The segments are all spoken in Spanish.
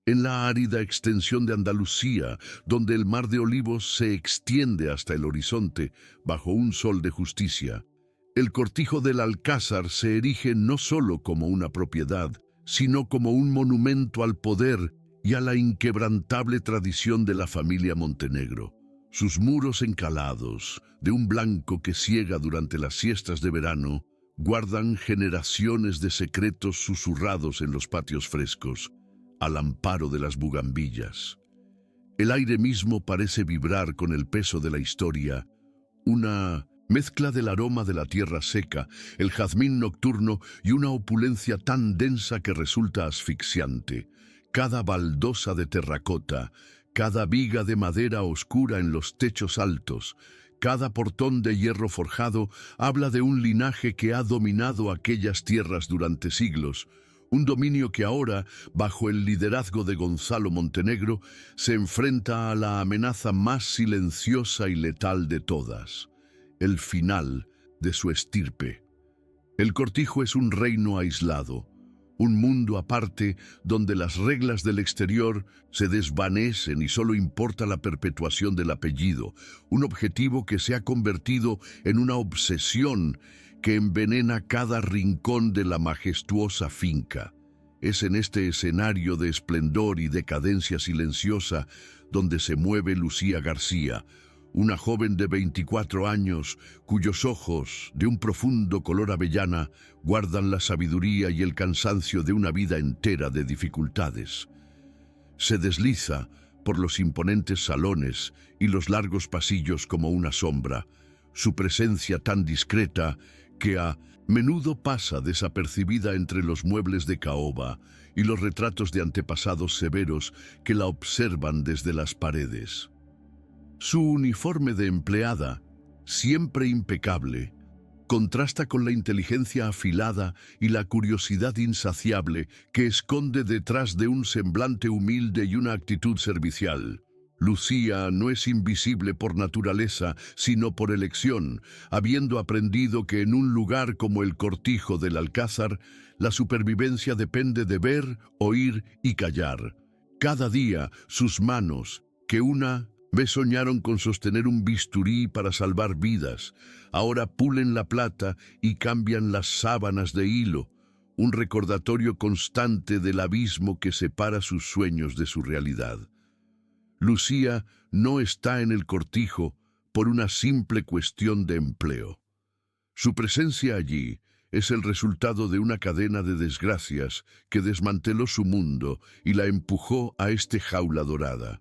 En la árida extensión de Andalucía, donde el mar de olivos se extiende hasta el horizonte bajo un sol de justicia, el cortijo del Alcázar se erige no solo como una propiedad, sino como un monumento al poder y a la inquebrantable tradición de la familia Montenegro. Sus muros encalados, de un blanco que ciega durante las siestas de verano, guardan generaciones de secretos susurrados en los patios frescos, al amparo de las bugambillas. El aire mismo parece vibrar con el peso de la historia, una mezcla del aroma de la tierra seca, el jazmín nocturno y una opulencia tan densa que resulta asfixiante. Cada baldosa de terracota, cada viga de madera oscura en los techos altos, cada portón de hierro forjado habla de un linaje que ha dominado aquellas tierras durante siglos, un dominio que ahora, bajo el liderazgo de Gonzalo Montenegro, se enfrenta a la amenaza más silenciosa y letal de todas, el final de su estirpe. El cortijo es un reino aislado, un mundo aparte donde las reglas del exterior se desvanecen y solo importa la perpetuación del apellido, un objetivo que se ha convertido en una obsesión que envenena cada rincón de la majestuosa finca. Es en este escenario de esplendor y decadencia silenciosa donde se mueve Lucía García, una joven de 24 años cuyos ojos, de un profundo color avellana, guardan la sabiduría y el cansancio de una vida entera de dificultades. Se desliza por los imponentes salones y los largos pasillos como una sombra, su presencia tan discreta que a menudo pasa desapercibida entre los muebles de caoba y los retratos de antepasados severos que la observan desde las paredes. Su uniforme de empleada, siempre impecable, contrasta con la inteligencia afilada y la curiosidad insaciable que esconde detrás de un semblante humilde y una actitud servicial. Lucía no es invisible por naturaleza, sino por elección, habiendo aprendido que en un lugar como el cortijo del Alcázar, la supervivencia depende de ver, oír y callar. Cada día, sus manos, que una vez soñaron con sostener un bisturí para salvar vidas, ahora pulen la plata y cambian las sábanas de hilo, un recordatorio constante del abismo que separa sus sueños de su realidad. Lucía no está en el cortijo por una simple cuestión de empleo. Su presencia allí es el resultado de una cadena de desgracias que desmanteló su mundo y la empujó a esta jaula dorada.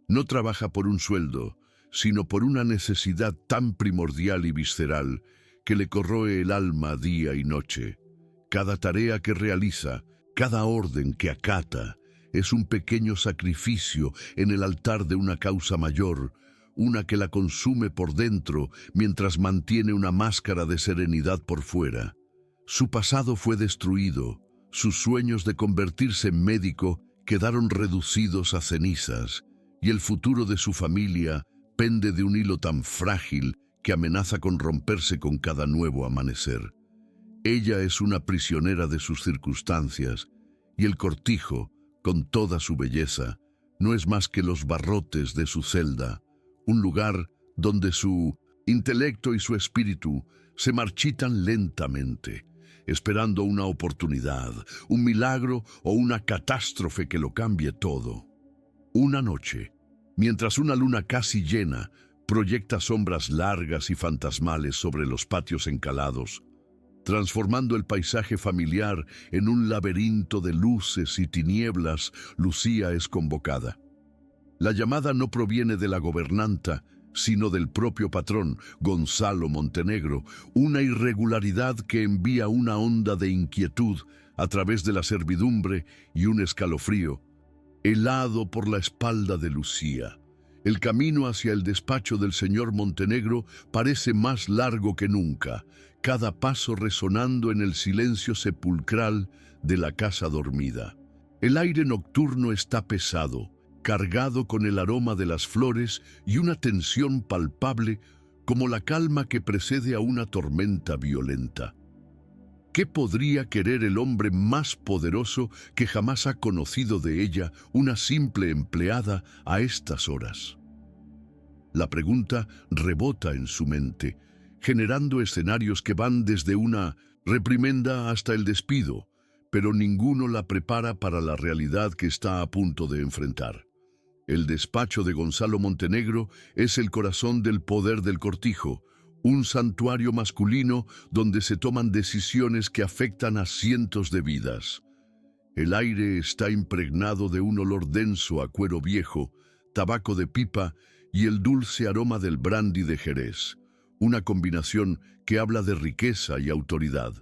No trabaja por un sueldo, sino por una necesidad tan primordial y visceral que le corroe el alma día y noche. Cada tarea que realiza, cada orden que acata, es un pequeño sacrificio en el altar de una causa mayor, una que la consume por dentro mientras mantiene una máscara de serenidad por fuera. Su pasado fue destruido, sus sueños de convertirse en médico quedaron reducidos a cenizas, y el futuro de su familia pende de un hilo tan frágil que amenaza con romperse con cada nuevo amanecer. Ella es una prisionera de sus circunstancias, y el cortijo, con toda su belleza, no es más que los barrotes de su celda, un lugar donde su intelecto y su espíritu se marchitan lentamente, esperando una oportunidad, un milagro o una catástrofe que lo cambie todo. Una noche, mientras una luna casi llena proyecta sombras largas y fantasmales sobre los patios encalados, transformando el paisaje familiar en un laberinto de luces y tinieblas, Lucía es convocada. La llamada no proviene de la gobernanta, sino del propio patrón, Gonzalo Montenegro, una irregularidad que envía una onda de inquietud a través de la servidumbre y un escalofrío, helado por la espalda de Lucía. El camino hacia el despacho del señor Montenegro parece más largo que nunca, cada paso resonando en el silencio sepulcral de la casa dormida. El aire nocturno está pesado, cargado con el aroma de las flores y una tensión palpable como la calma que precede a una tormenta violenta. ¿Qué podría querer el hombre más poderoso que jamás ha conocido de ella una simple empleada a estas horas? La pregunta rebota en su mente, generando escenarios que van desde una reprimenda hasta el despido, pero ninguno la prepara para la realidad que está a punto de enfrentar. El despacho de Gonzalo Montenegro es el corazón del poder del cortijo, un santuario masculino donde se toman decisiones que afectan a cientos de vidas. El aire está impregnado de un olor denso a cuero viejo, tabaco de pipa y el dulce aroma del brandy de Jerez, una combinación que habla de riqueza y autoridad.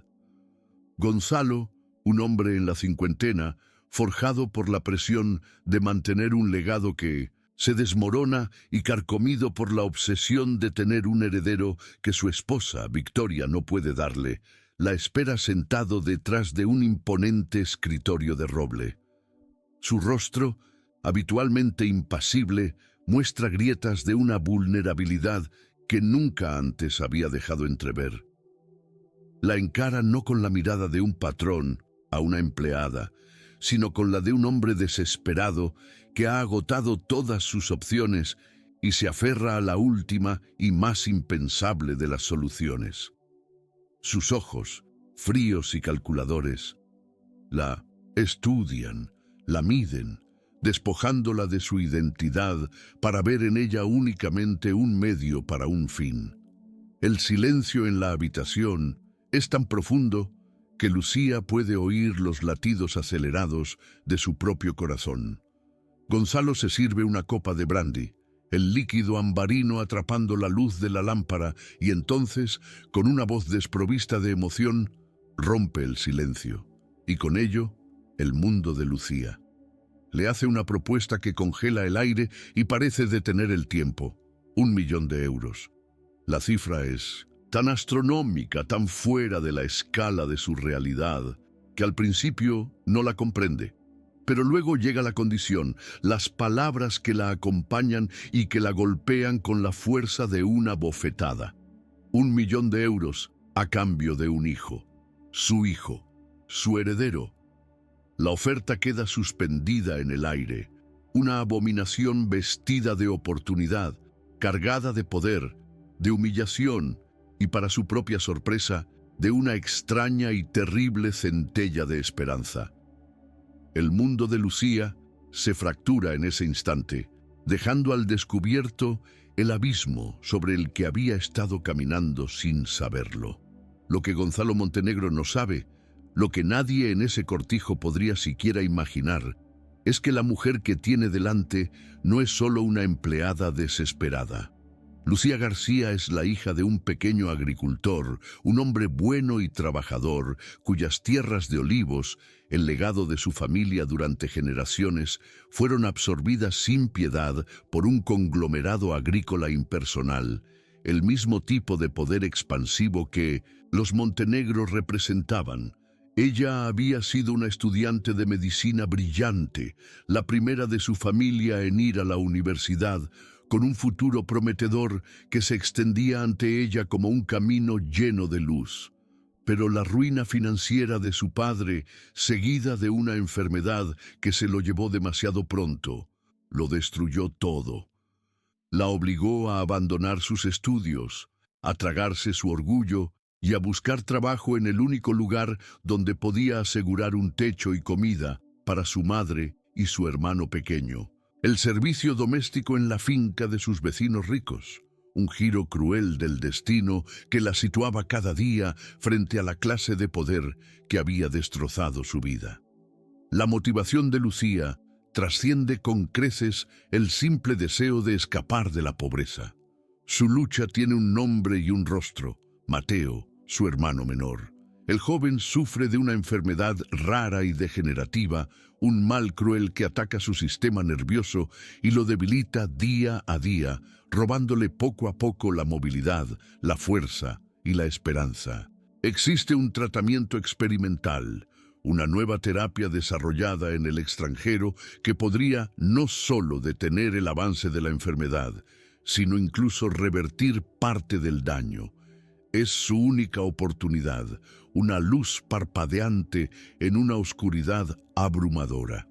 Gonzalo, un hombre en la cincuentena, forjado por la presión de mantener un legado que se desmorona y carcomido por la obsesión de tener un heredero que su esposa, Victoria, no puede darle, la espera sentado detrás de un imponente escritorio de roble. Su rostro, habitualmente impasible, muestra grietas de una vulnerabilidad que nunca antes había dejado entrever. La encara no con la mirada de un patrón a una empleada, sino con la de un hombre desesperado que ha agotado todas sus opciones y se aferra a la última y más impensable de las soluciones. Sus ojos, fríos y calculadores, la estudian, la miden, despojándola de su identidad para ver en ella únicamente un medio para un fin. El silencio en la habitación es tan profundo que Lucía puede oír los latidos acelerados de su propio corazón. Gonzalo se sirve una copa de brandy, el líquido ambarino atrapando la luz de la lámpara, y entonces, con una voz desprovista de emoción, rompe el silencio, y con ello, el mundo de Lucía. Le hace una propuesta que congela el aire y parece detener el tiempo. 1.000.000 de euros. La cifra es tan astronómica, tan fuera de la escala de su realidad, que al principio no la comprende. Pero luego llega la condición, las palabras que la acompañan y que la golpean con la fuerza de una bofetada. 1.000.000 de euros a cambio de un hijo. Su hijo, su heredero. La oferta queda suspendida en el aire, una abominación vestida de oportunidad, cargada de poder, de humillación y, para su propia sorpresa, de una extraña y terrible centella de esperanza. El mundo de Lucía se fractura en ese instante, dejando al descubierto el abismo sobre el que había estado caminando sin saberlo. Lo que Gonzalo Montenegro no sabe, lo que nadie en ese cortijo podría siquiera imaginar, es que la mujer que tiene delante no es solo una empleada desesperada. Lucía García es la hija de un pequeño agricultor, un hombre bueno y trabajador, cuyas tierras de olivos, el legado de su familia durante generaciones, fueron absorbidas sin piedad por un conglomerado agrícola impersonal, el mismo tipo de poder expansivo que los Montenegro representaban. Ella había sido una estudiante de medicina brillante, la primera de su familia en ir a la universidad, con un futuro prometedor que se extendía ante ella como un camino lleno de luz. Pero la ruina financiera de su padre, seguida de una enfermedad que se lo llevó demasiado pronto, lo destruyó todo. La obligó a abandonar sus estudios, a tragarse su orgullo y a buscar trabajo en el único lugar donde podía asegurar un techo y comida para su madre y su hermano pequeño. El servicio doméstico en la finca de sus vecinos ricos, un giro cruel del destino que la situaba cada día frente a la clase de poder que había destrozado su vida. La motivación de Lucía trasciende con creces el simple deseo de escapar de la pobreza. Su lucha tiene un nombre y un rostro: Mateo, su hermano menor. El joven sufre de una enfermedad rara y degenerativa, un mal cruel que ataca su sistema nervioso y lo debilita día a día, robándole poco a poco la movilidad, la fuerza y la esperanza. Existe un tratamiento experimental, una nueva terapia desarrollada en el extranjero que podría no solo detener el avance de la enfermedad, sino incluso revertir parte del daño. Es su única oportunidad, una luz parpadeante en una oscuridad abrumadora.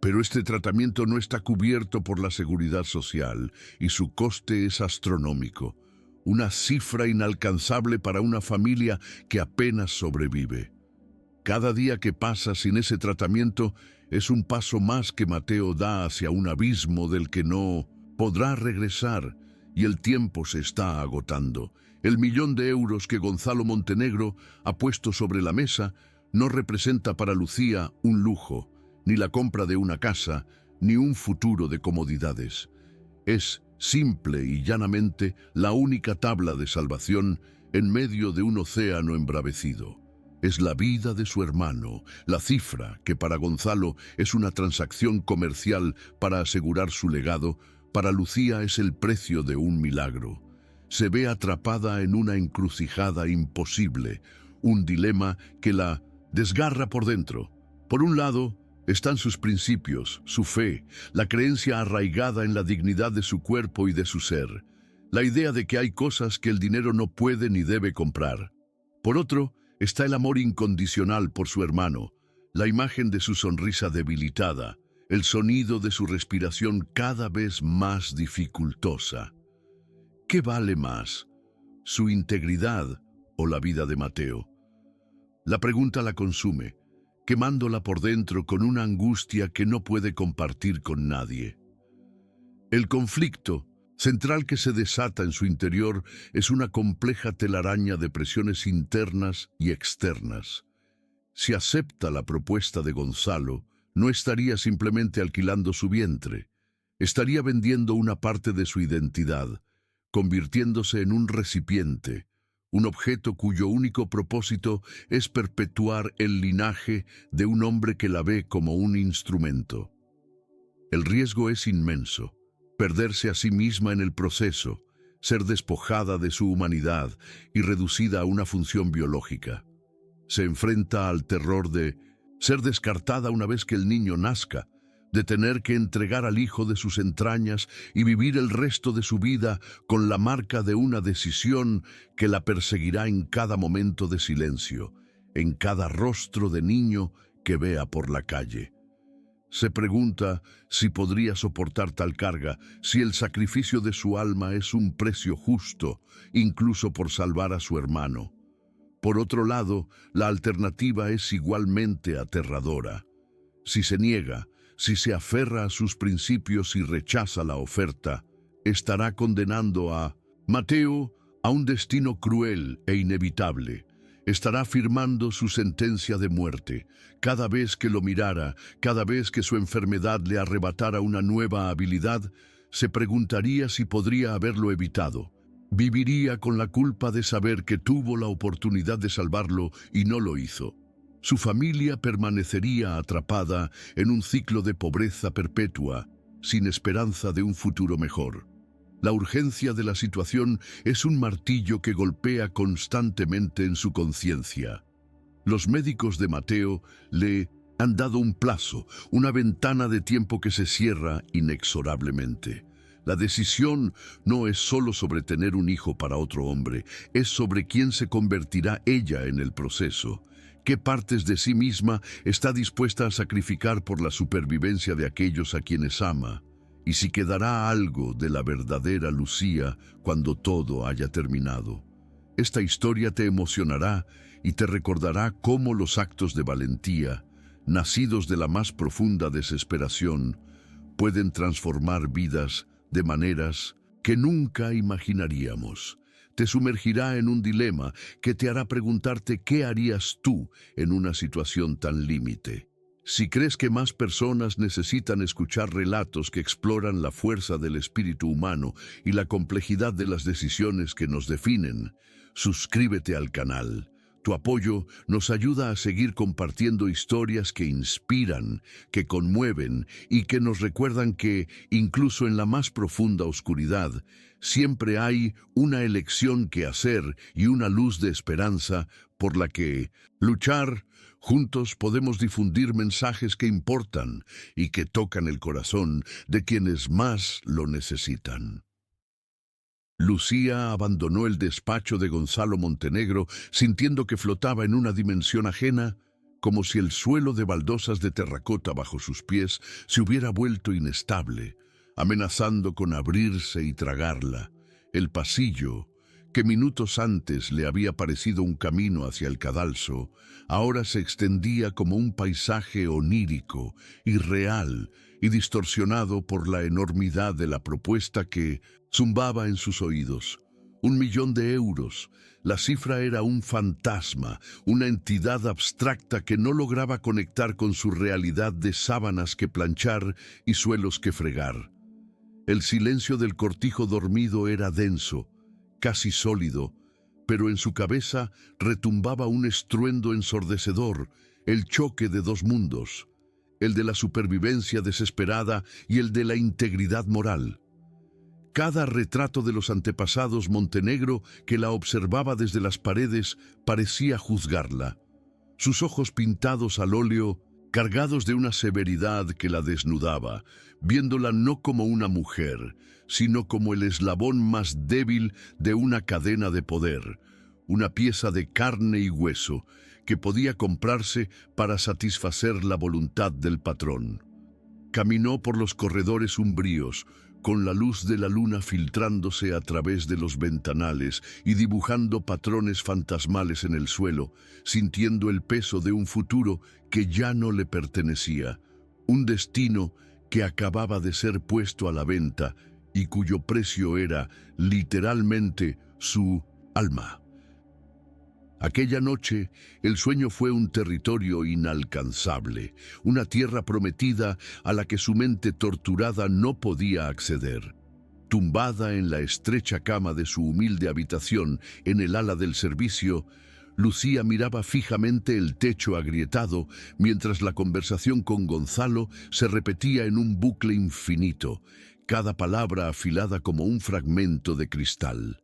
Pero este tratamiento no está cubierto por la seguridad social y su coste es astronómico, una cifra inalcanzable para una familia que apenas sobrevive. Cada día que pasa sin ese tratamiento es un paso más que Mateo da hacia un abismo del que no podrá regresar y el tiempo se está agotando. El 1.000.000 de euros que Gonzalo Montenegro ha puesto sobre la mesa no representa para Lucía un lujo, ni la compra de una casa, ni un futuro de comodidades. Es simple y llanamente la única tabla de salvación en medio de un océano embravecido. Es la vida de su hermano, la cifra que para Gonzalo es una transacción comercial para asegurar su legado, para Lucía es el precio de un milagro. Se ve atrapada en una encrucijada imposible, un dilema que la desgarra por dentro. Por un lado, están sus principios, su fe, la creencia arraigada en la dignidad de su cuerpo y de su ser, la idea de que hay cosas que el dinero no puede ni debe comprar. Por otro, está el amor incondicional por su hermano, la imagen de su sonrisa debilitada, el sonido de su respiración cada vez más dificultosa. ¿Qué vale más, su integridad o la vida de Mateo? La pregunta la consume, quemándola por dentro con una angustia que no puede compartir con nadie. El conflicto central que se desata en su interior es una compleja telaraña de presiones internas y externas. Si acepta la propuesta de Gonzalo, no estaría simplemente alquilando su vientre, estaría vendiendo una parte de su identidad, convirtiéndose en un recipiente, un objeto cuyo único propósito es perpetuar el linaje de un hombre que la ve como un instrumento. El riesgo es inmenso, perderse a sí misma en el proceso, ser despojada de su humanidad y reducida a una función biológica. Se enfrenta al terror de ser descartada una vez que el niño nazca, de tener que entregar al hijo de sus entrañas y vivir el resto de su vida con la marca de una decisión que la perseguirá en cada momento de silencio, en cada rostro de niño que vea por la calle. Se pregunta si podría soportar tal carga, si el sacrificio de su alma es un precio justo, incluso por salvar a su hermano. Por otro lado, la alternativa es igualmente aterradora. Si se niega, si se aferra a sus principios y rechaza la oferta, estará condenando a Mateo a un destino cruel e inevitable. Estará firmando su sentencia de muerte. Cada vez que lo mirara, cada vez que su enfermedad le arrebatara una nueva habilidad, se preguntaría si podría haberlo evitado. Viviría con la culpa de saber que tuvo la oportunidad de salvarlo y no lo hizo. Su familia permanecería atrapada en un ciclo de pobreza perpetua, sin esperanza de un futuro mejor. La urgencia de la situación es un martillo que golpea constantemente en su conciencia. Los médicos de Mateo le han dado un plazo, una ventana de tiempo que se cierra inexorablemente. La decisión no es solo sobre tener un hijo para otro hombre, es sobre quién se convertirá ella en el proceso. ¿Qué partes de sí misma está dispuesta a sacrificar por la supervivencia de aquellos a quienes ama? Y si quedará algo de la verdadera Lucía cuando todo haya terminado. Esta historia te emocionará y te recordará cómo los actos de valentía, nacidos de la más profunda desesperación, pueden transformar vidas de maneras que nunca imaginaríamos. Te sumergirá en un dilema que te hará preguntarte qué harías tú en una situación tan límite. Si crees que más personas necesitan escuchar relatos que exploran la fuerza del espíritu humano y la complejidad de las decisiones que nos definen, suscríbete al canal. Tu apoyo nos ayuda a seguir compartiendo historias que inspiran, que conmueven y que nos recuerdan que, incluso en la más profunda oscuridad, siempre hay una elección que hacer y una luz de esperanza por la que luchar. Juntos podemos difundir mensajes que importan y que tocan el corazón de quienes más lo necesitan. Lucía abandonó el despacho de Gonzalo Montenegro, sintiendo que flotaba en una dimensión ajena, como si el suelo de baldosas de terracota bajo sus pies se hubiera vuelto inestable, amenazando con abrirse y tragarla. El pasillo, que minutos antes le había parecido un camino hacia el cadalso, ahora se extendía como un paisaje onírico, irreal y distorsionado por la enormidad de la propuesta que zumbaba en sus oídos. 1.000.000 de euros. La cifra era un fantasma, una entidad abstracta que no lograba conectar con su realidad de sábanas que planchar y suelos que fregar. El silencio del cortijo dormido era denso, casi sólido, pero en su cabeza retumbaba un estruendo ensordecedor, el choque de dos mundos, el de la supervivencia desesperada y el de la integridad moral. Cada retrato de los antepasados Montenegro que la observaba desde las paredes parecía juzgarla. Sus ojos pintados al óleo, cargados de una severidad que la desnudaba, viéndola no como una mujer, sino como el eslabón más débil de una cadena de poder, una pieza de carne y hueso que podía comprarse para satisfacer la voluntad del patrón. Caminó por los corredores umbríos, con la luz de la luna filtrándose a través de los ventanales y dibujando patrones fantasmales en el suelo, sintiendo el peso de un futuro que ya no le pertenecía, un destino que acababa de ser puesto a la venta y cuyo precio era, literalmente, su alma. Aquella noche, el sueño fue un territorio inalcanzable, una tierra prometida a la que su mente torturada no podía acceder. Tumbada en la estrecha cama de su humilde habitación en el ala del servicio, Lucía miraba fijamente el techo agrietado mientras la conversación con Gonzalo se repetía en un bucle infinito, cada palabra afilada como un fragmento de cristal.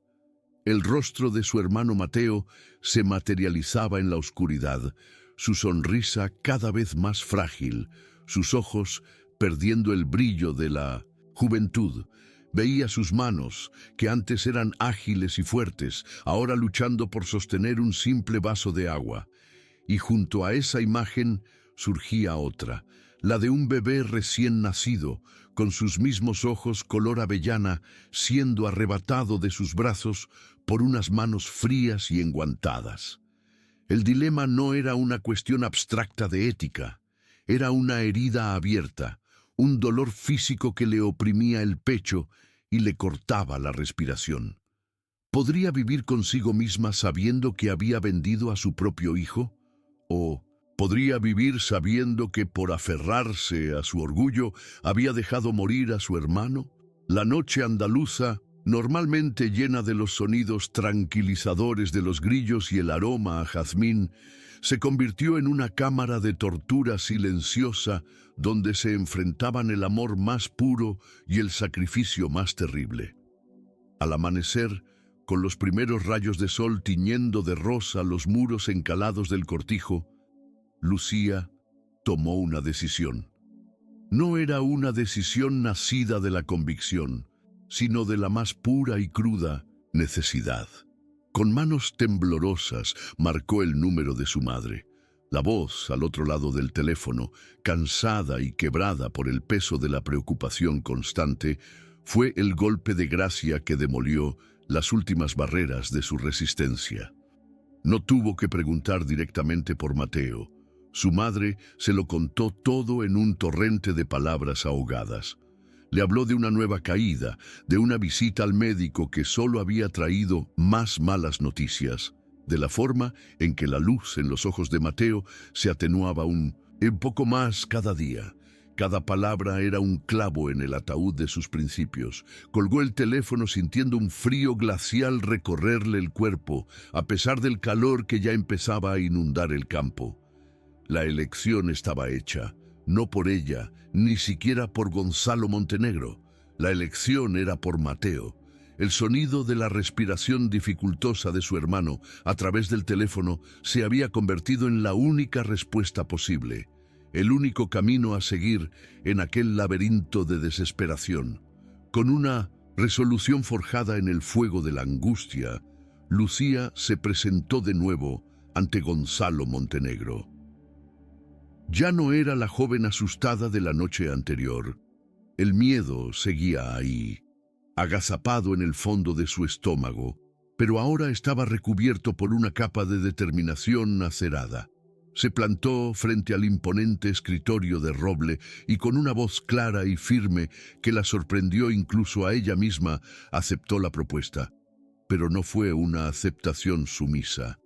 El rostro de su hermano Mateo se materializaba en la oscuridad, su sonrisa cada vez más frágil, sus ojos perdiendo el brillo de la juventud. Veía sus manos, que antes eran ágiles y fuertes, ahora luchando por sostener un simple vaso de agua. Y junto a esa imagen surgía otra, la de un bebé recién nacido, con sus mismos ojos color avellana, siendo arrebatado de sus brazos por unas manos frías y enguantadas. El dilema no era una cuestión abstracta de ética, era una herida abierta, un dolor físico que le oprimía el pecho y le cortaba la respiración. ¿Podría vivir consigo misma sabiendo que había vendido a su propio hijo? ¿O podría vivir sabiendo que por aferrarse a su orgullo había dejado morir a su hermano? La noche andaluza, normalmente llena de los sonidos tranquilizadores de los grillos y el aroma a jazmín, se convirtió en una cámara de tortura silenciosa donde se enfrentaban el amor más puro y el sacrificio más terrible. Al amanecer, con los primeros rayos de sol tiñendo de rosa los muros encalados del cortijo, Lucía tomó una decisión. No era una decisión nacida de la convicción, sino de la más pura y cruda necesidad. Con manos temblorosas marcó el número de su madre. La voz al otro lado del teléfono, cansada y quebrada por el peso de la preocupación constante, fue el golpe de gracia que demolió las últimas barreras de su resistencia. No tuvo que preguntar directamente por Mateo. Su madre se lo contó todo en un torrente de palabras ahogadas. Le habló de una nueva caída, de una visita al médico que solo había traído más malas noticias, de la forma en que la luz en los ojos de Mateo se atenuaba un poco más cada día. Cada palabra era un clavo en el ataúd de sus principios. Colgó el teléfono sintiendo un frío glacial recorrerle el cuerpo, a pesar del calor que ya empezaba a inundar el campo. La elección estaba hecha, no por ella, ni siquiera por Gonzalo Montenegro. La elección era por Mateo. El sonido de la respiración dificultosa de su hermano a través del teléfono se había convertido en la única respuesta posible, el único camino a seguir en aquel laberinto de desesperación. Con una Resolución forjada en el fuego de la angustia, Lucía se presentó de nuevo ante Gonzalo Montenegro. Ya no era la joven asustada de la noche anterior. El miedo seguía ahí, agazapado en el fondo de su estómago, pero ahora estaba recubierto por una capa de determinación acerada. Se plantó frente al imponente escritorio de roble y con una voz clara y firme que la sorprendió incluso a ella misma, aceptó la propuesta. Pero no fue una aceptación sumisa.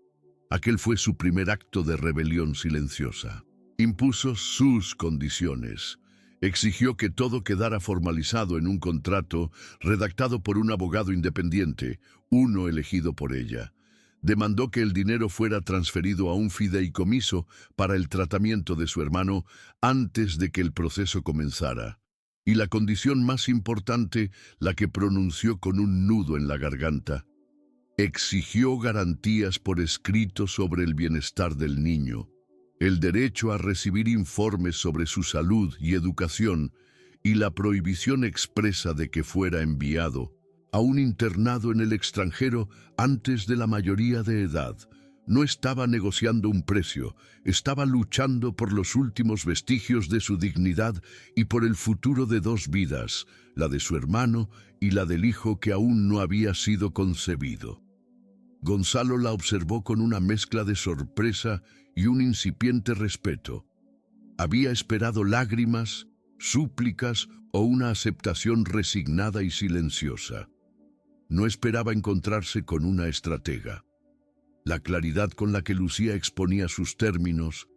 Aquel fue su primer acto de rebelión silenciosa. Impuso sus condiciones. Exigió que todo quedara formalizado en un contrato redactado por un abogado independiente, uno elegido por ella. Demandó que el dinero fuera transferido a un fideicomiso para el tratamiento de su hermano antes de que el proceso comenzara. Y la condición más importante, la que pronunció con un nudo en la garganta, exigió garantías por escrito sobre el bienestar del niño, el derecho a recibir informes sobre su salud y educación y la prohibición expresa de que fuera enviado a un internado en el extranjero antes de la mayoría de edad. No estaba negociando un precio, estaba luchando por los últimos vestigios de su dignidad y por el futuro de dos vidas, la de su hermano y la del hijo que aún no había sido concebido. Gonzalo la observó con una mezcla de sorpresa y un incipiente respeto. Había esperado lágrimas, súplicas o una aceptación resignada y silenciosa. No esperaba encontrarse con una estratega. La claridad con la que Lucía exponía sus términos,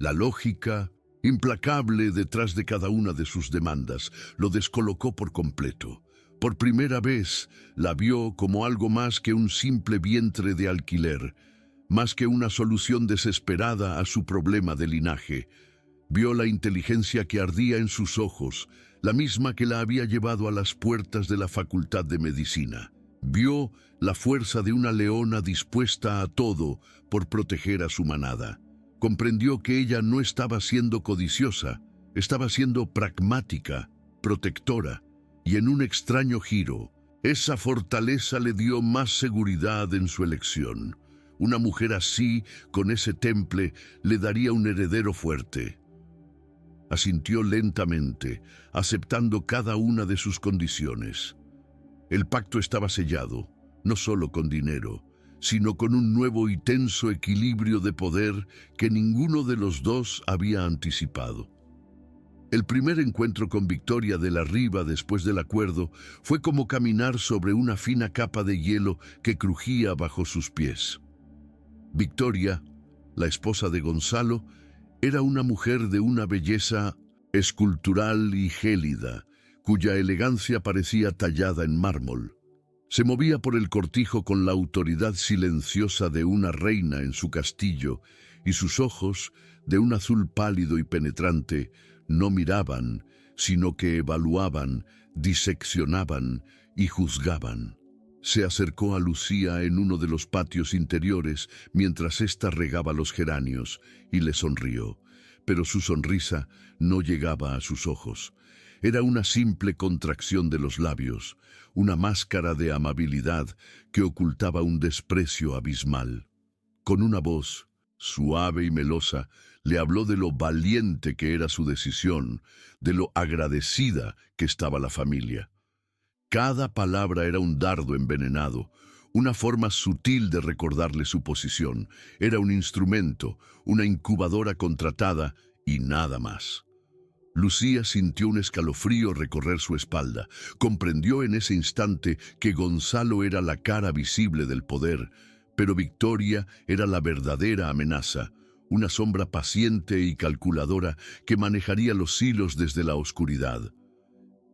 la lógica implacable detrás de cada una de sus demandas, lo descolocó por completo. Por primera vez la vio como algo más que un simple vientre de alquiler, más que una solución desesperada a su problema de linaje. Vio la inteligencia que ardía en sus ojos, la misma que la había llevado a las puertas de la Facultad de Medicina. Vio la fuerza de una leona dispuesta a todo por proteger a su manada. Comprendió que ella no estaba siendo codiciosa, estaba siendo pragmática, protectora, y en un extraño giro, esa fortaleza le dio más seguridad en su elección. Una mujer así, con ese temple, le daría un heredero fuerte. Asintió lentamente, aceptando cada una de sus condiciones. El pacto estaba sellado, no solo con dinero, sino con un nuevo y tenso equilibrio de poder que ninguno de los dos había anticipado. El primer encuentro con Victoria de la Riva después del acuerdo fue como caminar sobre una fina capa de hielo que crujía bajo sus pies. Victoria, la esposa de Gonzalo, era una mujer de una belleza escultural y gélida, cuya elegancia parecía tallada en mármol. Se movía por el cortijo con la autoridad silenciosa de una reina en su castillo, y sus ojos, de un azul pálido y penetrante, no miraban, sino que evaluaban, diseccionaban y juzgaban. Se acercó a Lucía en uno de los patios interiores mientras ésta regaba los geranios y le sonrió, pero su sonrisa no llegaba a sus ojos. Era una simple contracción de los labios, una máscara de amabilidad que ocultaba un desprecio abismal. Con una voz suave y melosa, le habló de lo valiente que era su decisión, de lo agradecida que estaba la familia. Cada palabra era un dardo envenenado, una forma sutil de recordarle su posición. Era un instrumento, una incubadora contratada y nada más. Lucía sintió un escalofrío recorrer su espalda. Comprendió en ese instante que Gonzalo era la cara visible del poder, pero Victoria era la verdadera amenaza, una sombra paciente y calculadora que manejaría los hilos desde la oscuridad.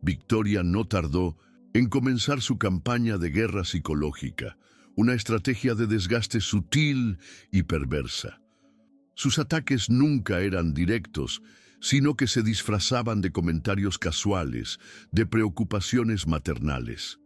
Victoria no tardó en comenzar su campaña de guerra psicológica, una estrategia de desgaste sutil y perversa. Sus ataques nunca eran directos, sino que se disfrazaban de comentarios casuales, de preocupaciones maternales.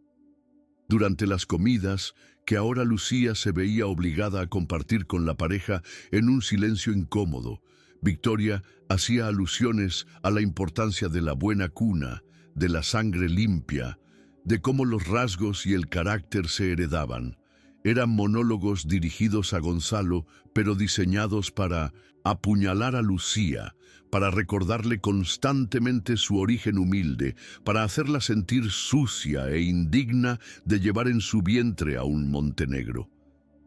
Durante las comidas, que ahora Lucía se veía obligada a compartir con la pareja en un silencio incómodo, Victoria hacía alusiones a la importancia de la buena cuna, de la sangre limpia, de cómo los rasgos y el carácter se heredaban. Eran monólogos dirigidos a Gonzalo, pero diseñados para apuñalar a Lucía, para recordarle constantemente su origen humilde, para hacerla sentir sucia e indigna de llevar en su vientre a un montenegro.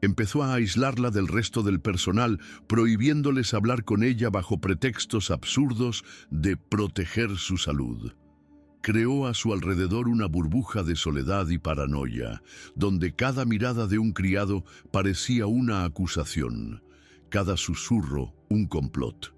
Empezó a aislarla del resto del personal, prohibiéndoles hablar con ella bajo pretextos absurdos de proteger su salud. Creó a su alrededor una burbuja de soledad y paranoia, donde cada mirada de un criado parecía una acusación, cada susurro un complot.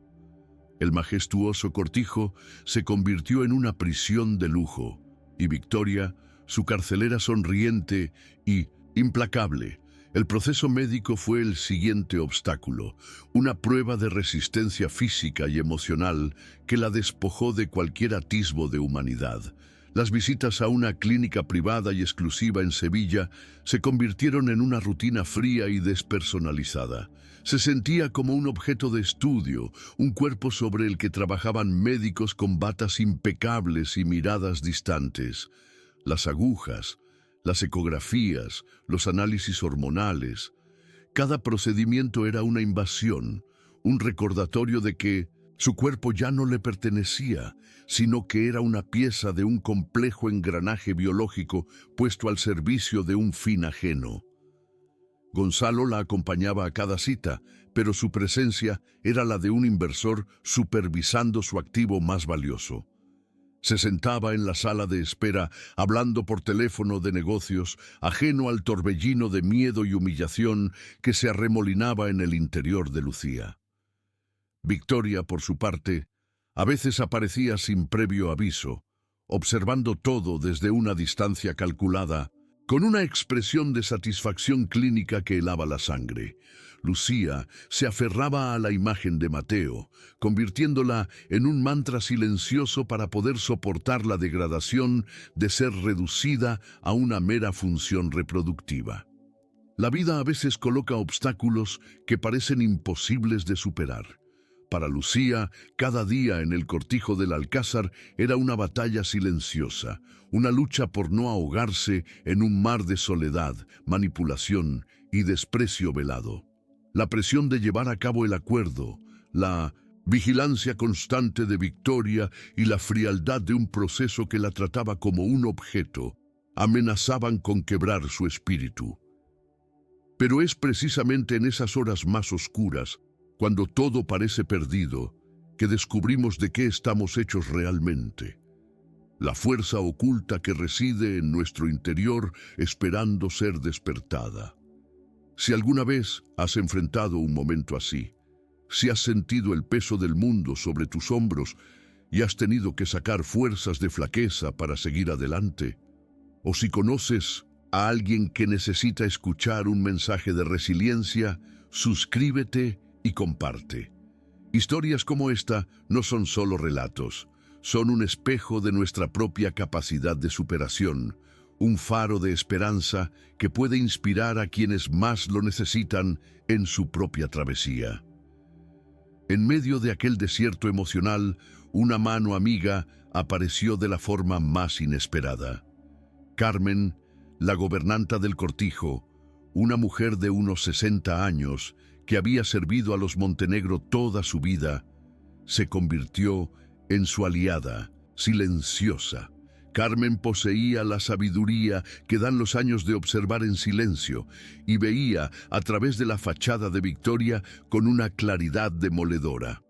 El majestuoso cortijo se convirtió en una prisión de lujo, y Victoria, su carcelera sonriente y implacable. El proceso médico fue el siguiente obstáculo, una prueba de resistencia física y emocional que la despojó de cualquier atisbo de humanidad. Las visitas a una clínica privada y exclusiva en Sevilla se convirtieron en una rutina fría y despersonalizada. Se sentía como un objeto de estudio, un cuerpo sobre el que trabajaban médicos con batas impecables y miradas distantes. Las agujas, las ecografías, los análisis hormonales. Cada procedimiento era una invasión, un recordatorio de que su cuerpo ya no le pertenecía, sino que era una pieza de un complejo engranaje biológico puesto al servicio de un fin ajeno. Gonzalo la acompañaba a cada cita, pero su presencia era la de un inversor supervisando su activo más valioso. Se sentaba en la sala de espera, hablando por teléfono de negocios, ajeno al torbellino de miedo y humillación que se arremolinaba en el interior de Lucía. Victoria, por su parte, a veces aparecía sin previo aviso, observando todo desde una distancia calculada, con una expresión de satisfacción clínica que helaba la sangre. Lucía se aferraba a la imagen de Mateo, convirtiéndola en un mantra silencioso para poder soportar la degradación de ser reducida a una mera función reproductiva. La vida a veces coloca obstáculos que parecen imposibles de superar. Para Lucía, cada día en el cortijo del Alcázar era una batalla silenciosa, una lucha por no ahogarse en un mar de soledad, manipulación y desprecio velado. La presión de llevar a cabo el acuerdo, la vigilancia constante de Victoria y la frialdad de un proceso que la trataba como un objeto, amenazaban con quebrar su espíritu. Pero es precisamente en esas horas más oscuras, cuando todo parece perdido, que descubrimos de qué estamos hechos realmente. La fuerza oculta que reside en nuestro interior esperando ser despertada. Si alguna vez has enfrentado un momento así, si has sentido el peso del mundo sobre tus hombros y has tenido que sacar fuerzas de flaqueza para seguir adelante, o si conoces a alguien que necesita escuchar un mensaje de resiliencia, suscríbete y comparte. Historias como esta no son solo relatos, son un espejo de nuestra propia capacidad de superación, un faro de esperanza que puede inspirar a quienes más lo necesitan en su propia travesía. En medio de aquel desierto emocional, una mano amiga apareció de la forma más inesperada. Carmen, la gobernanta del cortijo, una mujer de unos 60 años, que había servido a los Montenegro toda su vida, se convirtió en su aliada, silenciosa. Carmen poseía la sabiduría que dan los años de observar en silencio y veía a través de la fachada de Victoria con una claridad demoledora.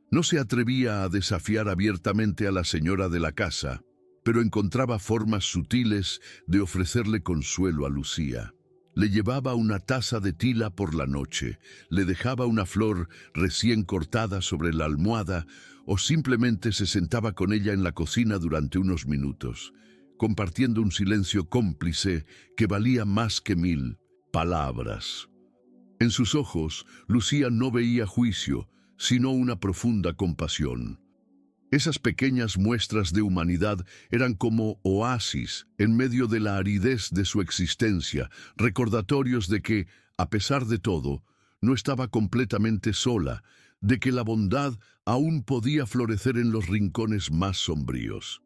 No se atrevía a desafiar abiertamente a la señora de la casa, pero encontraba formas sutiles de ofrecerle consuelo a Lucía. Le llevaba una taza de tila por la noche, le dejaba una flor recién cortada sobre la almohada o simplemente se sentaba con ella en la cocina durante unos minutos, compartiendo un silencio cómplice que valía más que 1000 palabras. En sus ojos, Lucía no veía juicio, sino una profunda compasión. Esas pequeñas muestras de humanidad eran como oasis en medio de la aridez de su existencia, recordatorios de que, a pesar de todo, no estaba completamente sola, de que la bondad aún podía florecer en los rincones más sombríos.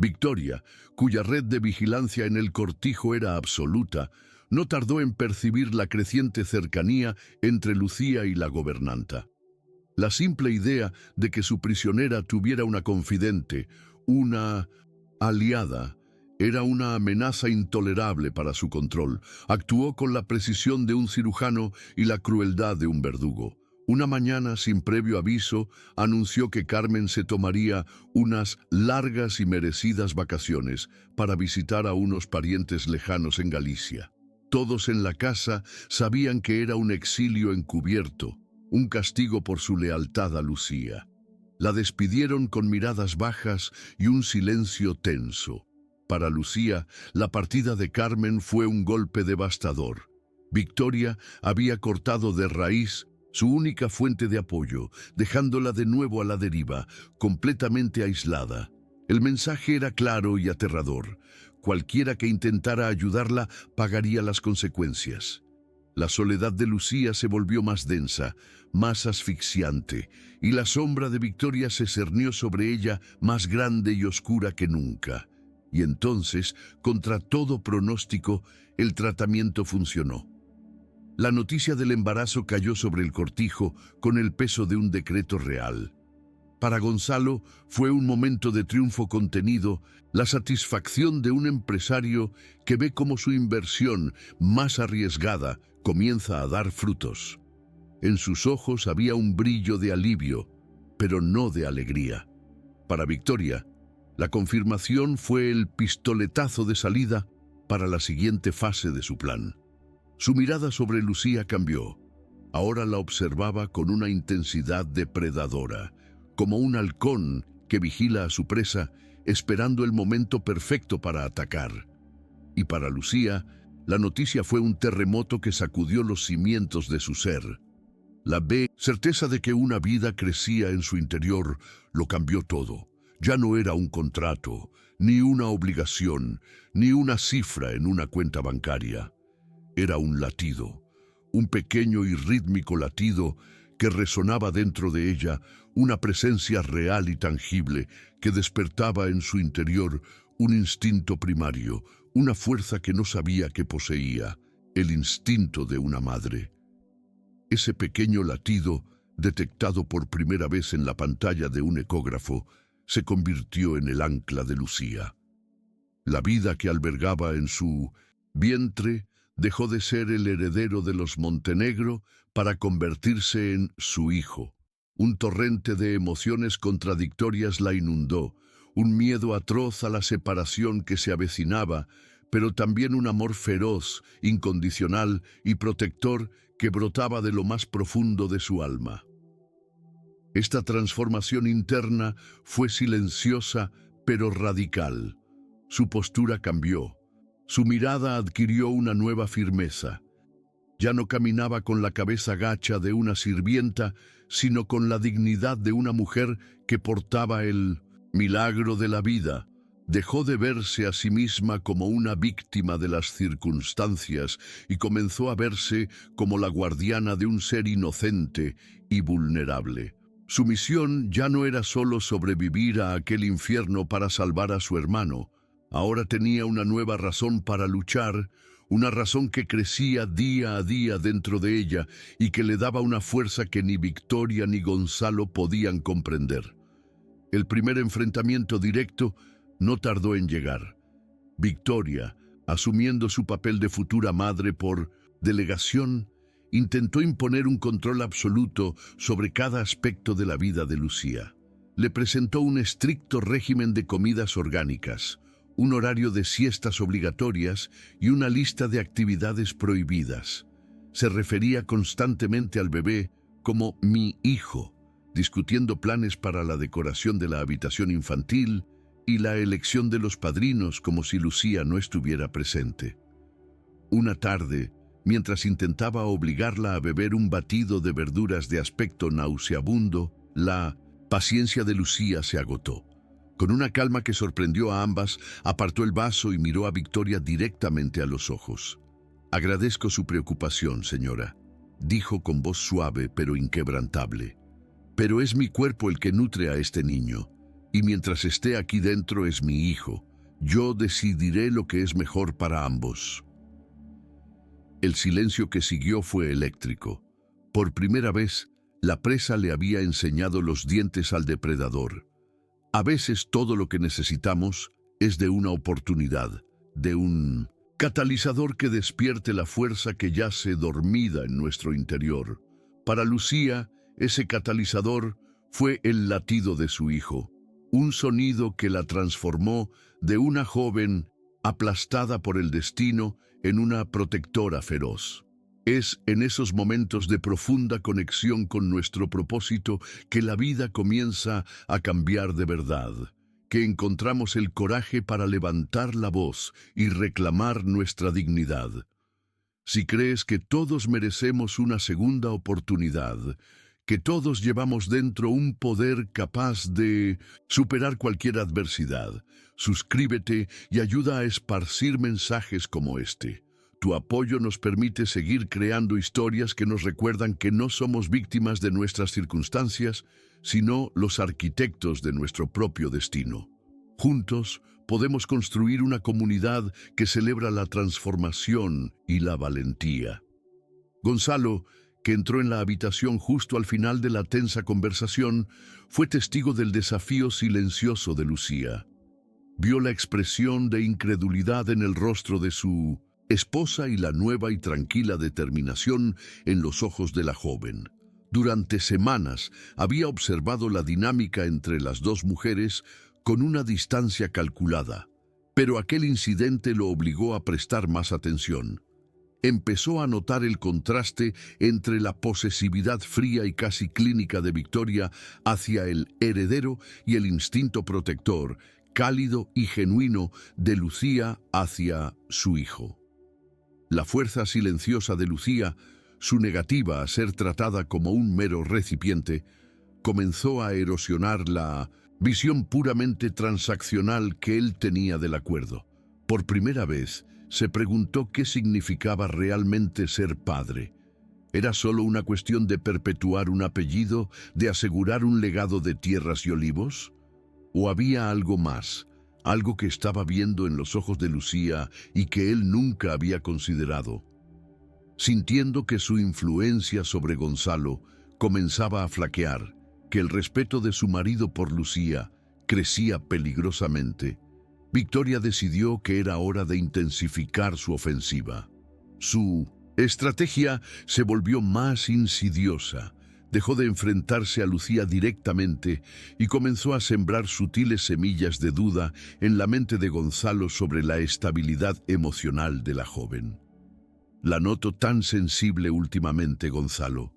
Victoria, cuya red de vigilancia en el cortijo era absoluta, no tardó en percibir la creciente cercanía entre Lucía y la gobernanta. La simple idea de que su prisionera tuviera una confidente, una aliada, era una amenaza intolerable para su control. Actuó con la precisión de un cirujano y la crueldad de un verdugo. Una mañana, sin previo aviso, anunció que Carmen se tomaría unas largas y merecidas vacaciones para visitar a unos parientes lejanos en Galicia. Todos en la casa sabían que era un exilio encubierto, un castigo por su lealtad a Lucía. La despidieron con miradas bajas y un silencio tenso. Para Lucía, la partida de Carmen fue un golpe devastador. Victoria había cortado de raíz su única fuente de apoyo, dejándola de nuevo a la deriva, completamente aislada. El mensaje era claro y aterrador. Cualquiera que intentara ayudarla pagaría las consecuencias. La soledad de Lucía se volvió más densa, más asfixiante, y la sombra de Victoria se cernió sobre ella más grande y oscura que nunca. Y entonces, contra todo pronóstico, el tratamiento funcionó. La noticia del embarazo cayó sobre el cortijo con el peso de un decreto real. Para Gonzalo fue un momento de triunfo contenido, la satisfacción de un empresario que ve cómo su inversión más arriesgada comienza a dar frutos. En sus ojos había un brillo de alivio, pero no de alegría. Para Victoria, la confirmación fue el pistoletazo de salida para la siguiente fase de su plan. Su mirada sobre Lucía cambió. Ahora la observaba con una intensidad depredadora, como un halcón que vigila a su presa, esperando el momento perfecto para atacar. Y para Lucía, la noticia fue un terremoto que sacudió los cimientos de su ser. La certeza de que una vida crecía en su interior lo cambió todo. Ya no era un contrato, ni una obligación, ni una cifra en una cuenta bancaria. Era un latido, un pequeño y rítmico latido que resonaba dentro de ella, una presencia real y tangible que despertaba en su interior un instinto primario, una fuerza que no sabía que poseía, el instinto de una madre. Ese pequeño latido, detectado por primera vez en la pantalla de un ecógrafo, se convirtió en el ancla de Lucía. La vida que albergaba en su vientre dejó de ser el heredero de los Montenegro para convertirse en su hijo. Un torrente de emociones contradictorias la inundó, un miedo atroz a la separación que se avecinaba, pero también un amor feroz, incondicional y protector que brotaba de lo más profundo de su alma. Esta transformación interna fue silenciosa, pero radical. Su postura cambió. Su mirada adquirió una nueva firmeza. Ya no caminaba con la cabeza gacha de una sirvienta, sino con la dignidad de una mujer que portaba el milagro de la vida. Dejó de verse a sí misma como una víctima de las circunstancias y comenzó a verse como la guardiana de un ser inocente y vulnerable. Su misión ya no era solo sobrevivir a aquel infierno para salvar a su hermano. Ahora tenía una nueva razón para luchar, una razón que crecía día a día dentro de ella y que le daba una fuerza que ni Victoria ni Gonzalo podían comprender. El primer enfrentamiento directo no tardó en llegar. Victoria, asumiendo su papel de futura madre por delegación, intentó imponer un control absoluto sobre cada aspecto de la vida de Lucía. Le presentó un estricto régimen de comidas orgánicas, un horario de siestas obligatorias y una lista de actividades prohibidas. Se refería constantemente al bebé como mi hijo, discutiendo planes para la decoración de la habitación infantil y la elección de los padrinos como si Lucía no estuviera presente. Una tarde, mientras intentaba obligarla a beber un batido de verduras de aspecto nauseabundo, la paciencia de Lucía se agotó. Con una calma que sorprendió a ambas, apartó el vaso y miró a Victoria directamente a los ojos. «Agradezco su preocupación, señora», dijo con voz suave pero inquebrantable. «Pero es mi cuerpo el que nutre a este niño. y mientras esté aquí dentro es mi hijo. Yo decidiré lo que es mejor para ambos. El silencio que siguió fue eléctrico. Por primera vez, la presa le había enseñado los dientes al depredador. A veces todo lo que necesitamos es de una oportunidad, de un catalizador que despierte la fuerza que yace dormida en nuestro interior. Para Lucía, ese catalizador fue el latido de su hijo, un sonido que la transformó de una joven aplastada por el destino en una protectora feroz. Es en esos momentos de profunda conexión con nuestro propósito que la vida comienza a cambiar de verdad, que encontramos el coraje para levantar la voz y reclamar nuestra dignidad. Si crees que todos merecemos una segunda oportunidad, que todos llevamos dentro un poder capaz de superar cualquier adversidad, suscríbete y ayuda a esparcir mensajes como este. Tu apoyo nos permite seguir creando historias que nos recuerdan que no somos víctimas de nuestras circunstancias, sino los arquitectos de nuestro propio destino. Juntos podemos construir una comunidad que celebra la transformación y la valentía. Gonzalo, que entró en la habitación justo al final de la tensa conversación, fue testigo del desafío silencioso de Lucía. Vio la expresión de incredulidad en el rostro de su esposa y la nueva y tranquila determinación en los ojos de la joven. Durante semanas había observado la dinámica entre las dos mujeres con una distancia calculada, pero aquel incidente lo obligó a prestar más atención. Empezó a notar el contraste entre la posesividad fría y casi clínica de Victoria hacia el heredero y el instinto protector, cálido y genuino, de Lucía hacia su hijo. La fuerza silenciosa de Lucía, su negativa a ser tratada como un mero recipiente, comenzó a erosionar la visión puramente transaccional que él tenía del acuerdo. Por primera vez, se preguntó qué significaba realmente ser padre. ¿Era solo una cuestión de perpetuar un apellido, de asegurar un legado de tierras y olivos? ¿O había algo más, algo que estaba viendo en los ojos de Lucía y que él nunca había considerado? Sintiendo que su influencia sobre Gonzalo comenzaba a flaquear, que el respeto de su marido por Lucía crecía peligrosamente, Victoria decidió que era hora de intensificar su ofensiva. Su estrategia se volvió más insidiosa. Dejó de enfrentarse a Lucía directamente y comenzó a sembrar sutiles semillas de duda en la mente de Gonzalo sobre la estabilidad emocional de la joven. «La noto tan sensible últimamente, Gonzalo»,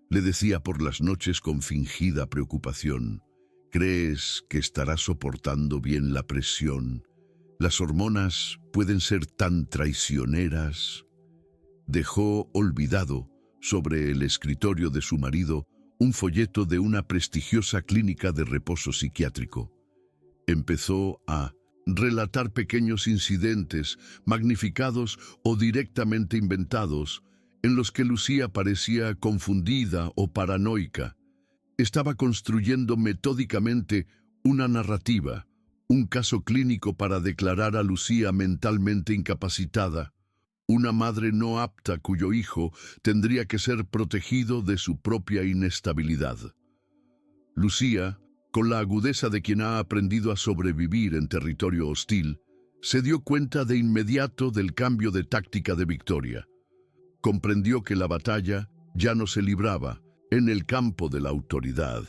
le decía por las noches con fingida preocupación. «¿Crees que estará soportando bien la presión? Las hormonas pueden ser tan traicioneras». Dejó olvidado sobre el escritorio de su marido un folleto de una prestigiosa clínica de reposo psiquiátrico. Empezó a relatar pequeños incidentes, magnificados o directamente inventados, en los que Lucía parecía confundida o paranoica. Estaba construyendo metódicamente una narrativa, un caso clínico para declarar a Lucía mentalmente incapacitada, una madre no apta cuyo hijo tendría que ser protegido de su propia inestabilidad. Lucía, con la agudeza de quien ha aprendido a sobrevivir en territorio hostil, se dio cuenta de inmediato del cambio de táctica de Victoria. Comprendió que la batalla ya no se libraba en el campo de la autoridad,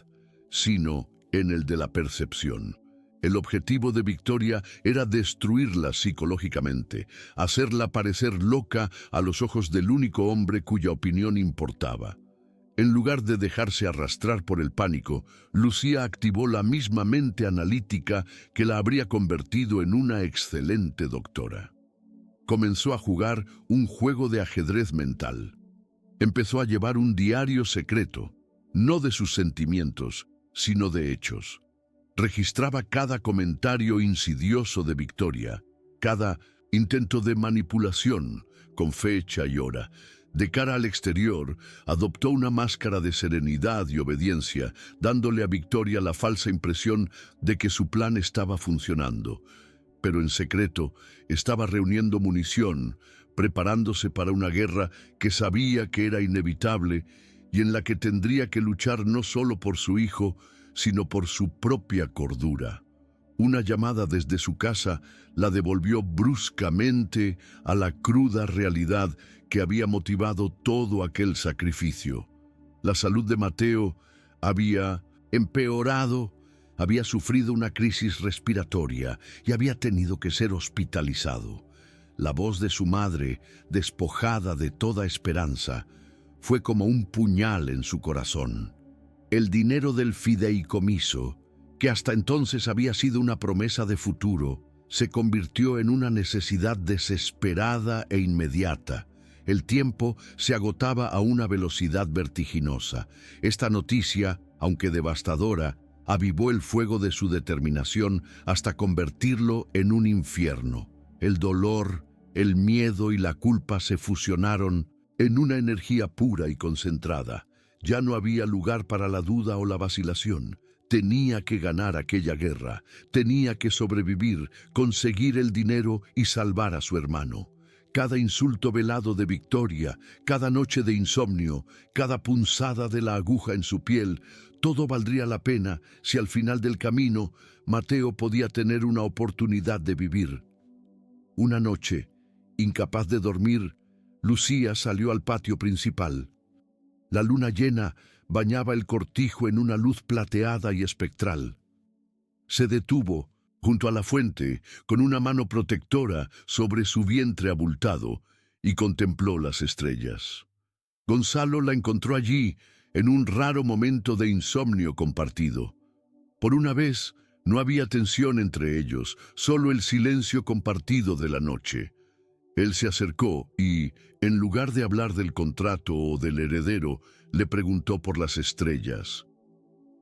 sino en el de la percepción. El objetivo de Victoria era destruirla psicológicamente, hacerla parecer loca a los ojos del único hombre cuya opinión importaba. En lugar de dejarse arrastrar por el pánico, Lucía activó la misma mente analítica que la habría convertido en una excelente doctora. Comenzó a jugar un juego de ajedrez mental. Empezó a llevar un diario secreto, no de sus sentimientos, sino de hechos. Registraba cada comentario insidioso de Victoria, cada intento de manipulación, con fecha y hora. De cara al exterior, adoptó una máscara de serenidad y obediencia, dándole a Victoria la falsa impresión de que su plan estaba funcionando. Pero en secreto estaba reuniendo munición, preparándose para una guerra que sabía que era inevitable y en la que tendría que luchar no solo por su hijo, sino por su propia cordura. Una llamada desde su casa la devolvió bruscamente a la cruda realidad que había motivado todo aquel sacrificio. La salud de Mateo había empeorado, había sufrido una crisis respiratoria y había tenido que ser hospitalizado. La voz de su madre, despojada de toda esperanza, fue como un puñal en su corazón. El dinero del fideicomiso, que hasta entonces había sido una promesa de futuro, se convirtió en una necesidad desesperada e inmediata. El tiempo se agotaba a una velocidad vertiginosa. Esta noticia, aunque devastadora, avivó el fuego de su determinación hasta convertirlo en un infierno. El dolor, el miedo y la culpa se fusionaron en una energía pura y concentrada. Ya no había lugar para la duda o la vacilación. Tenía que ganar aquella guerra, tenía que sobrevivir, conseguir el dinero y salvar a su hermano. Cada insulto velado de Victoria, cada noche de insomnio, cada punzada de la aguja en su piel, todo valdría la pena si al final del camino Mateo podía tener una oportunidad de vivir. Una noche, incapaz de dormir, Lucía salió al patio principal. La luna llena bañaba el cortijo en una luz plateada y espectral. Se detuvo junto a la fuente, con una mano protectora sobre su vientre abultado, y contempló las estrellas. Gonzalo la encontró allí, en un raro momento de insomnio compartido. Por una vez, no había tensión entre ellos, solo el silencio compartido de la noche. Él se acercó y, en lugar de hablar del contrato o del heredero, le preguntó por las estrellas.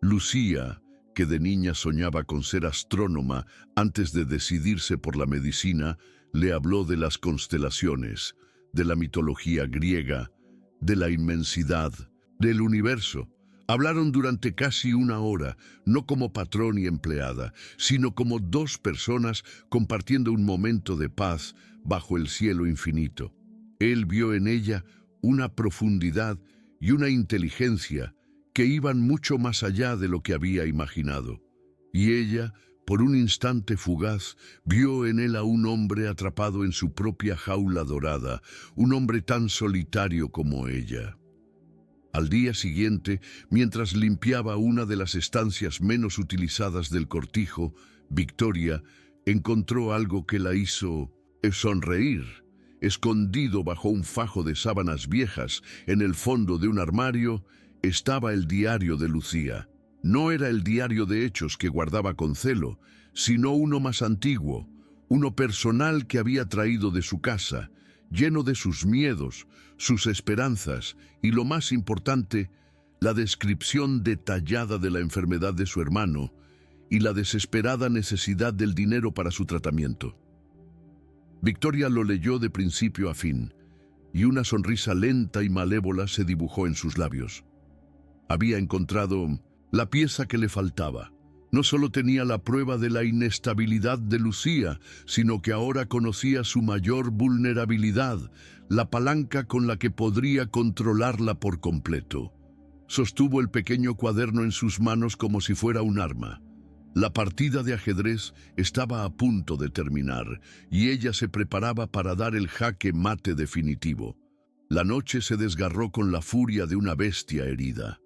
Lucía, que de niña soñaba con ser astrónoma antes de decidirse por la medicina, le habló de las constelaciones, de la mitología griega, de la inmensidad, del universo. Hablaron durante casi una hora, no como patrón y empleada, sino como dos personas compartiendo un momento de paz bajo el cielo infinito. Él vio en ella una profundidad y una inteligencia que iban mucho más allá de lo que había imaginado. Y ella, por un instante fugaz, vio en él a un hombre atrapado en su propia jaula dorada, un hombre tan solitario como ella. Al día siguiente, mientras limpiaba una de las estancias menos utilizadas del cortijo, Victoria encontró algo que la hizo sonreír. Escondido bajo un fajo de sábanas viejas, en el fondo de un armario, estaba el diario de Lucía. No era el diario de hechos que guardaba con celo, sino uno más antiguo, uno personal que había traído de su casa, lleno de sus miedos, sus esperanzas y, lo más importante, la descripción detallada de la enfermedad de su hermano y la desesperada necesidad del dinero para su tratamiento. Victoria lo leyó de principio a fin, y una sonrisa lenta y malévola se dibujó en sus labios. Había encontrado la pieza que le faltaba. No solo tenía la prueba de la inestabilidad de Lucía, sino que ahora conocía su mayor vulnerabilidad, la palanca con la que podría controlarla por completo. Sostuvo el pequeño cuaderno en sus manos como si fuera un arma. La partida de ajedrez estaba a punto de terminar, y ella se preparaba para dar el jaque mate definitivo. La noche se desgarró con la furia de una bestia herida.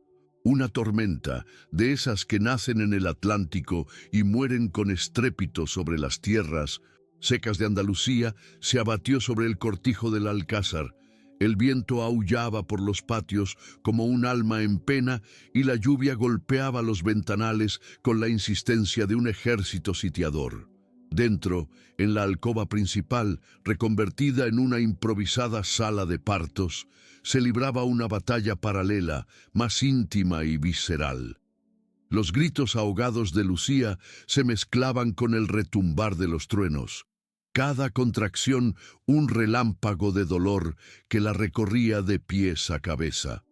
Una tormenta, de esas que nacen en el Atlántico y mueren con estrépito sobre las tierras secas de Andalucía, se abatió sobre el cortijo del Alcázar. El viento aullaba por los patios como un alma en pena y la lluvia golpeaba los ventanales con la insistencia de un ejército sitiador. Dentro, en la alcoba principal, reconvertida en una improvisada sala de partos, se libraba una batalla paralela, más íntima y visceral. Los gritos ahogados de Lucía se mezclaban con el retumbar de los truenos. cada contracción un relámpago de dolor que la recorría de pies a cabeza.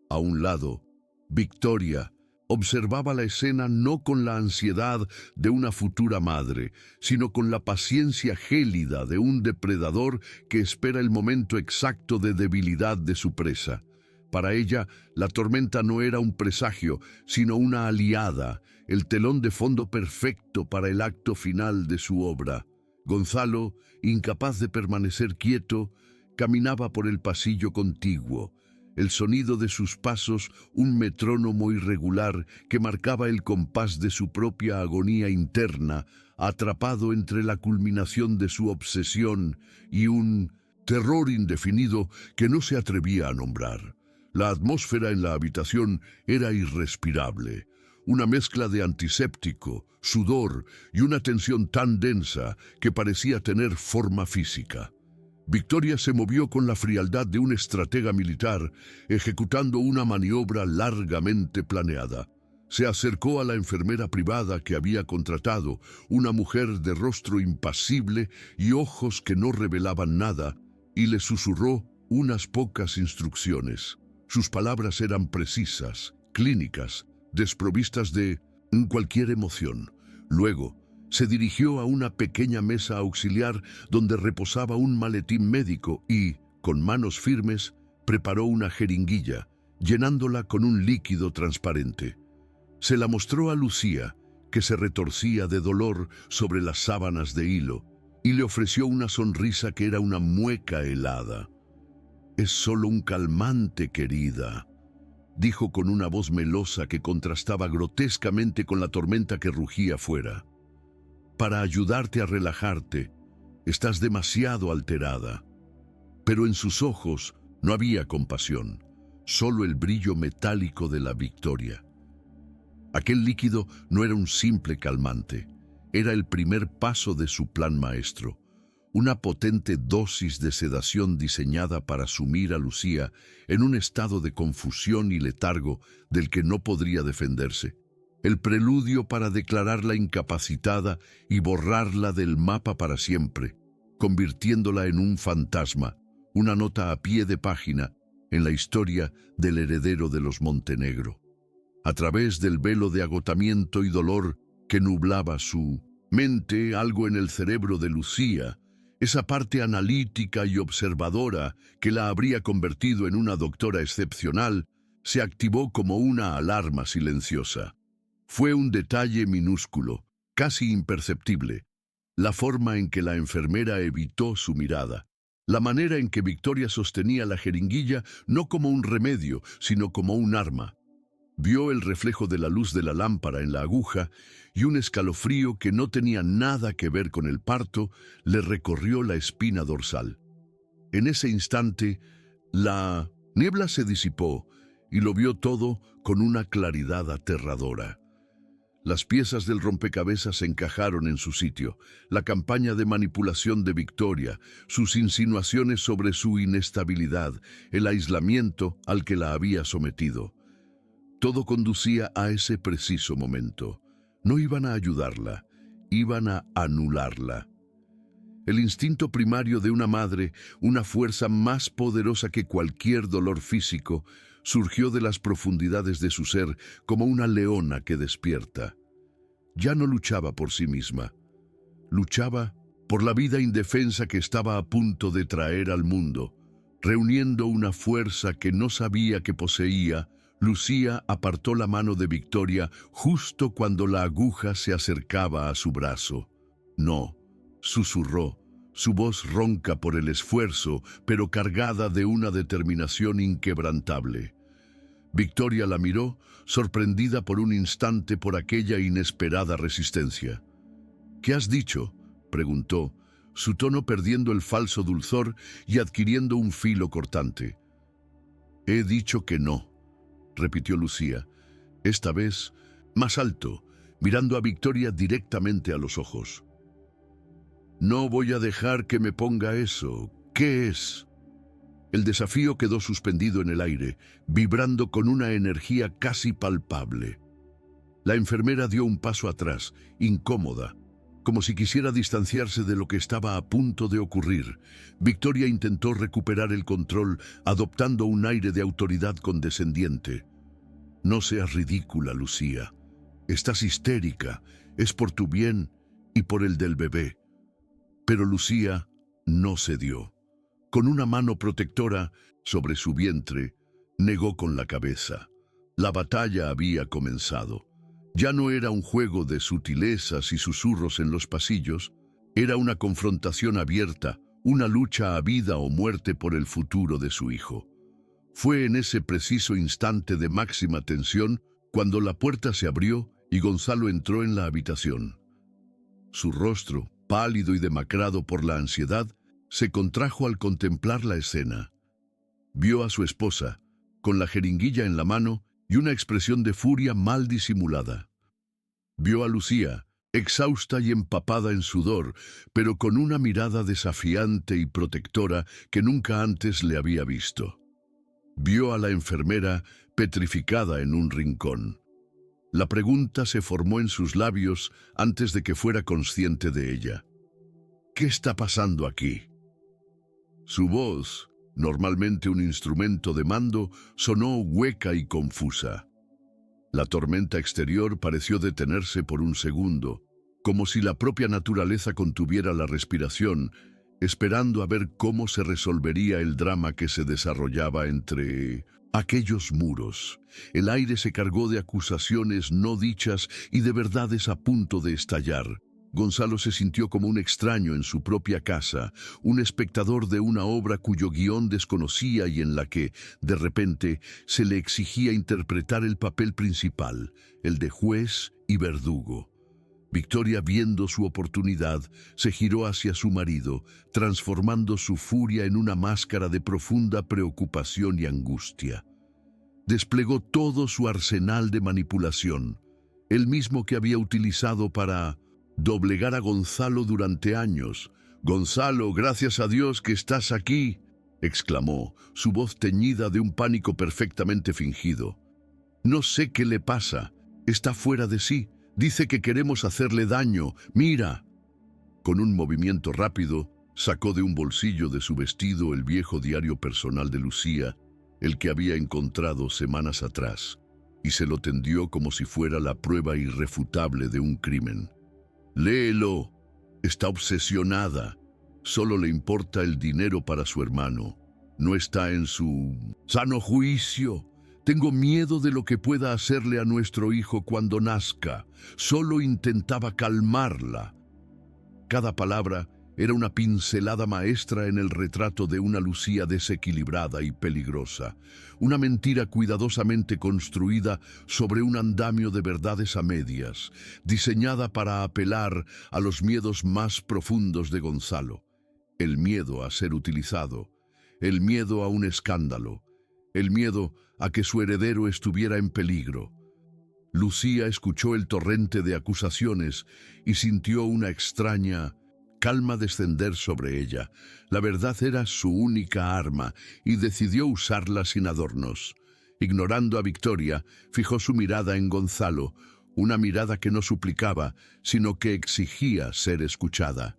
A un lado, Victoria observaba la escena no con la ansiedad de una futura madre, sino con la paciencia gélida de un depredador que espera el momento exacto de debilidad de su presa. Para ella, la tormenta no era un presagio, sino una aliada, el telón de fondo perfecto para el acto final de su obra. Gonzalo, incapaz de permanecer quieto, caminaba por el pasillo contiguo. El sonido de sus pasos, un metrónomo irregular que marcaba el compás de su propia agonía interna, atrapado entre la culminación de su obsesión y un terror indefinido que no se atrevía a nombrar. La atmósfera en la habitación era irrespirable. Una mezcla de antiséptico, sudor y una tensión tan densa que parecía tener forma física. Victoria se movió con la frialdad de un estratega militar, ejecutando una maniobra largamente planeada. Se acercó a la enfermera privada que había contratado, una mujer de rostro impasible y ojos que no revelaban nada, y le susurró unas pocas instrucciones. Sus palabras eran precisas, clínicas, desprovistas de cualquier emoción. Luego, se dirigió a una pequeña mesa auxiliar donde reposaba un maletín médico y, con manos firmes, preparó una jeringuilla, llenándola con un líquido transparente. Se la mostró a Lucía, que se retorcía de dolor sobre las sábanas de hilo, y le ofreció una sonrisa que era una mueca helada. «Es solo un calmante, querida», dijo con una voz melosa que contrastaba grotescamente con la tormenta que rugía fuera. «Para ayudarte a relajarte, estás demasiado alterada». Pero en sus ojos no había compasión, solo el brillo metálico de la victoria. Aquel líquido no era un simple calmante, era el primer paso de su plan maestro. Una potente dosis de sedación diseñada para sumir a Lucía en un estado de confusión y letargo del que no podría defenderse. El preludio para declararla incapacitada y borrarla del mapa para siempre, convirtiéndola en un fantasma, una nota a pie de página en la historia del heredero de los Montenegro. A través del velo de agotamiento y dolor que nublaba su mente, algo en el cerebro de Lucía, esa parte analítica y observadora que la habría convertido en una doctora excepcional, se activó como una alarma silenciosa. Fue un detalle minúsculo, casi imperceptible, la forma en que la enfermera evitó su mirada, la manera en que Victoria sostenía la jeringuilla no como un remedio, sino como un arma. Vio el reflejo de la luz de la lámpara en la aguja y un escalofrío que no tenía nada que ver con el parto le recorrió la espina dorsal. En ese instante, la niebla se disipó y lo vio todo con una claridad aterradora. Las piezas del rompecabezas se encajaron en su sitio, la campaña de manipulación de Victoria, sus insinuaciones sobre su inestabilidad, el aislamiento al que la había sometido. Todo conducía a ese preciso momento. No iban a ayudarla, iban a anularla. El instinto primario de una madre, una fuerza más poderosa que cualquier dolor físico, surgió de las profundidades de su ser como una leona que despierta. Ya no luchaba por sí misma. Luchaba por la vida indefensa que estaba a punto de traer al mundo. Reuniendo una fuerza que no sabía que poseía, Lucía apartó la mano de Victoria justo cuando la aguja se acercaba a su brazo. «No», susurró, su voz ronca por el esfuerzo, pero cargada de una determinación inquebrantable. Victoria la miró, sorprendida por un instante por aquella inesperada resistencia. «¿Qué has dicho?», preguntó, su tono perdiendo el falso dulzor y adquiriendo un filo cortante. «He dicho que no», repitió Lucía, esta vez más alto, mirando a Victoria directamente a los ojos. «No voy a dejar que me ponga eso. ¿Qué es?». El desafío quedó suspendido en el aire, vibrando con una energía casi palpable. La enfermera dio un paso atrás, incómoda. Como si quisiera distanciarse de lo que estaba a punto de ocurrir, Victoria intentó recuperar el control adoptando un aire de autoridad condescendiente. No seas ridícula, Lucía. Estás histérica. Es por tu bien y por el del bebé. Pero Lucía no cedió. Con una mano protectora sobre su vientre, negó con la cabeza. La batalla había comenzado. Ya no era un juego de sutilezas y susurros en los pasillos, era una confrontación abierta, una lucha a vida o muerte por el futuro de su hijo. Fue en ese preciso instante de máxima tensión cuando la puerta se abrió y Gonzalo entró en la habitación. Su rostro, pálido y demacrado por la ansiedad, se contrajo al contemplar la escena. Vio a su esposa, con la jeringuilla en la mano y una expresión de furia mal disimulada. Vio a Lucía, exhausta y empapada en sudor, pero con una mirada desafiante y protectora que nunca antes le había visto. Vio a la enfermera petrificada en un rincón. La pregunta se formó en sus labios antes de que fuera consciente de ella. ¿Qué está pasando aquí? Su voz, normalmente un instrumento de mando, sonó hueca y confusa. La tormenta exterior pareció detenerse por un segundo, como si la propia naturaleza contuviera la respiración, esperando a ver cómo se resolvería el drama que se desarrollaba entre aquellos muros. El aire se cargó de acusaciones no dichas y de verdades a punto de estallar. Gonzalo se sintió como un extraño en su propia casa, un espectador de una obra cuyo guión desconocía y en la que, de repente, se le exigía interpretar el papel principal, el de juez y verdugo. Victoria, viendo su oportunidad, se giró hacia su marido, transformando su furia en una máscara de profunda preocupación y angustia. Desplegó todo su arsenal de manipulación, el mismo que había utilizado para doblegar a Gonzalo durante años. «Gonzalo, gracias a Dios que estás aquí», exclamó, su voz teñida de un pánico perfectamente fingido. «No sé qué le pasa. Está fuera de sí. Dice que queremos hacerle daño. Mira». Con un movimiento rápido, sacó de un bolsillo de su vestido el viejo diario personal de Lucía, el que había encontrado semanas atrás, y se lo tendió como si fuera la prueba irrefutable de un crimen. «Léelo. Está obsesionada. Solo le importa el dinero para su hermano. No está en su sano juicio. Tengo miedo de lo que pueda hacerle a nuestro hijo cuando nazca. Solo intentaba calmarla». Cada palabra era una pincelada maestra en el retrato de una Lucía desequilibrada y peligrosa, una mentira cuidadosamente construida sobre un andamio de verdades a medias, diseñada para apelar a los miedos más profundos de Gonzalo: el miedo a ser utilizado, el miedo a un escándalo, el miedo a que su heredero estuviera en peligro. Lucía escuchó el torrente de acusaciones y sintió una extraña calma descender sobre ella. La verdad era su única arma y decidió usarla sin adornos. Ignorando a Victoria, fijó su mirada en Gonzalo, una mirada que no suplicaba, sino que exigía ser escuchada.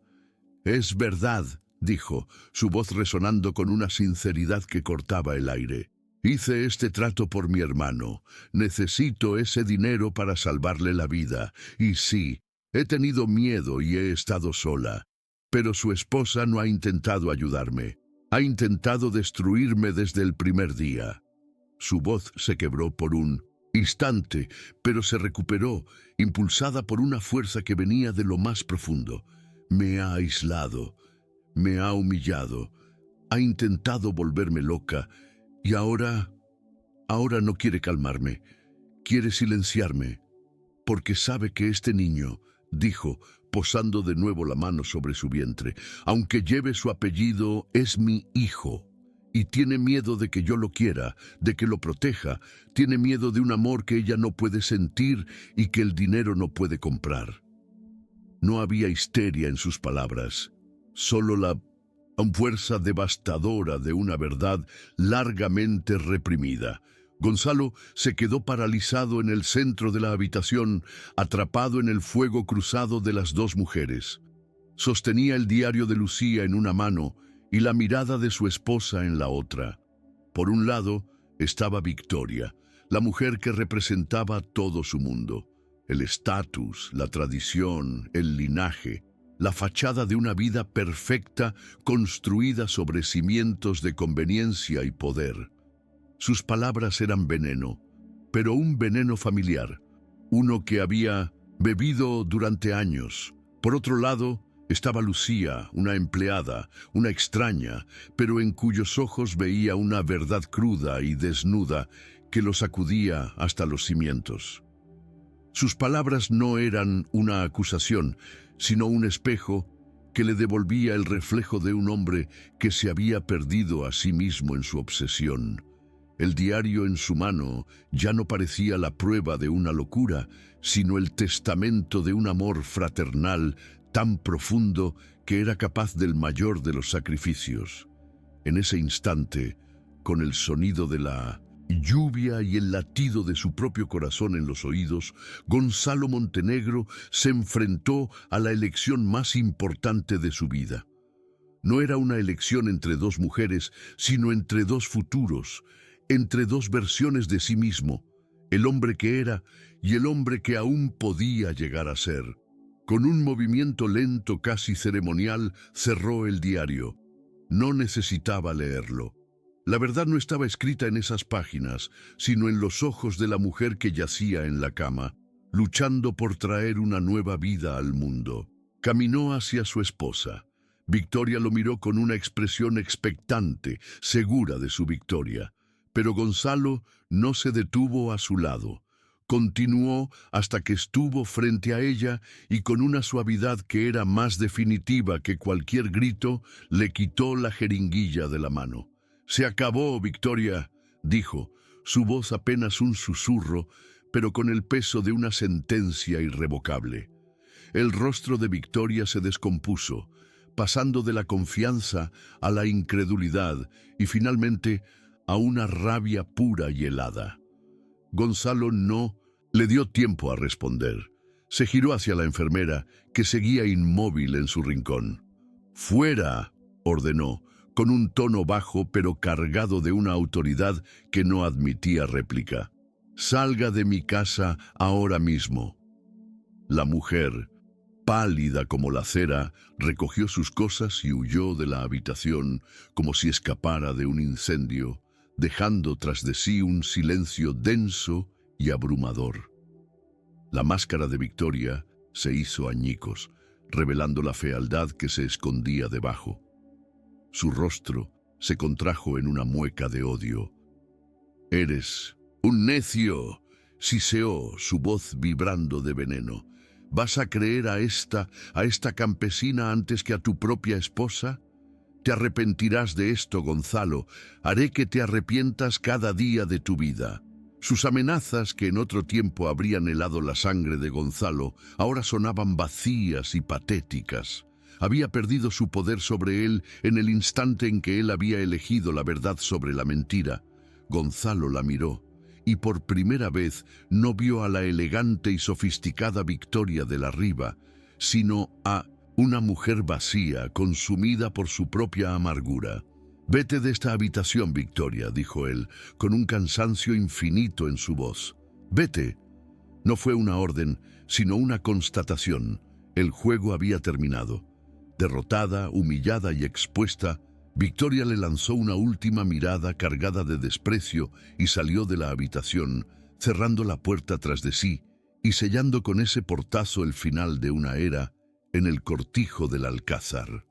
«Es verdad», dijo, su voz resonando con una sinceridad que cortaba el aire. «Hice este trato por mi hermano. Necesito ese dinero para salvarle la vida. Y sí, he tenido miedo y he estado sola. Pero su esposa no ha intentado ayudarme. Ha intentado destruirme desde el primer día». Su voz se quebró por un instante, pero se recuperó, impulsada por una fuerza que venía de lo más profundo. «Me ha aislado, me ha humillado, ha intentado volverme loca y ahora no quiere calmarme, quiere silenciarme, porque sabe que este niño», dijo, posando de nuevo la mano sobre su vientre, «aunque lleve su apellido, es mi hijo, y tiene miedo de que yo lo quiera, de que lo proteja, tiene miedo de un amor que ella no puede sentir y que el dinero no puede comprar». No había histeria en sus palabras, solo la fuerza devastadora de una verdad largamente reprimida. Gonzalo se quedó paralizado en el centro de la habitación, atrapado en el fuego cruzado de las dos mujeres. Sostenía el diario de Lucía en una mano y la mirada de su esposa en la otra. Por un lado estaba Victoria, la mujer que representaba todo su mundo. El estatus, la tradición, el linaje, la fachada de una vida perfecta construida sobre cimientos de conveniencia y poder. Sus palabras eran veneno, pero un veneno familiar, uno que había bebido durante años. Por otro lado, estaba Lucía, una empleada, una extraña, pero en cuyos ojos veía una verdad cruda y desnuda que lo sacudía hasta los cimientos. Sus palabras no eran una acusación, sino un espejo que le devolvía el reflejo de un hombre que se había perdido a sí mismo en su obsesión. El diario en su mano ya no parecía la prueba de una locura, sino el testamento de un amor fraternal tan profundo que era capaz del mayor de los sacrificios. En ese instante, con el sonido de la lluvia y el latido de su propio corazón en los oídos, Gonzalo Montenegro se enfrentó a la elección más importante de su vida. No era una elección entre dos mujeres, sino entre dos futuros, entre dos versiones de sí mismo, el hombre que era y el hombre que aún podía llegar a ser. Con un movimiento lento, casi ceremonial, cerró el diario. No necesitaba leerlo. La verdad no estaba escrita en esas páginas, sino en los ojos de la mujer que yacía en la cama, luchando por traer una nueva vida al mundo. Caminó hacia su esposa. Victoria lo miró con una expresión expectante, segura de su victoria. Pero Gonzalo no se detuvo a su lado. Continuó hasta que estuvo frente a ella y con una suavidad que era más definitiva que cualquier grito, le quitó la jeringuilla de la mano. «Se acabó, Victoria», dijo, su voz apenas un susurro, pero con el peso de una sentencia irrevocable. El rostro de Victoria se descompuso, pasando de la confianza a la incredulidad y finalmente a una rabia pura y helada. Gonzalo no le dio tiempo a responder. Se giró hacia la enfermera, que seguía inmóvil en su rincón. «Fuera», ordenó, con un tono bajo pero cargado de una autoridad que no admitía réplica. «Salga de mi casa ahora mismo». La mujer, pálida como la cera, recogió sus cosas y huyó de la habitación como si escapara de un incendio, dejando tras de sí un silencio denso y abrumador. La máscara de Victoria se hizo añicos, revelando la fealdad que se escondía debajo. Su rostro se contrajo en una mueca de odio. «Eres un necio», siseó, su voz vibrando de veneno. «¿Vas a creer a esta campesina antes que a tu propia esposa? Te arrepentirás de esto, Gonzalo. Haré que te arrepientas cada día de tu vida». Sus amenazas, que en otro tiempo habrían helado la sangre de Gonzalo, ahora sonaban vacías y patéticas. Había perdido su poder sobre él en el instante en que él había elegido la verdad sobre la mentira. Gonzalo la miró, y por primera vez no vio a la elegante y sofisticada Victoria de la Riva, sino a una mujer vacía, consumida por su propia amargura. «Vete de esta habitación, Victoria», dijo él, con un cansancio infinito en su voz. «Vete». No fue una orden, sino una constatación. El juego había terminado. Derrotada, humillada y expuesta, Victoria le lanzó una última mirada cargada de desprecio y salió de la habitación, cerrando la puerta tras de sí y sellando con ese portazo el final de una era en el cortijo del Alcázar.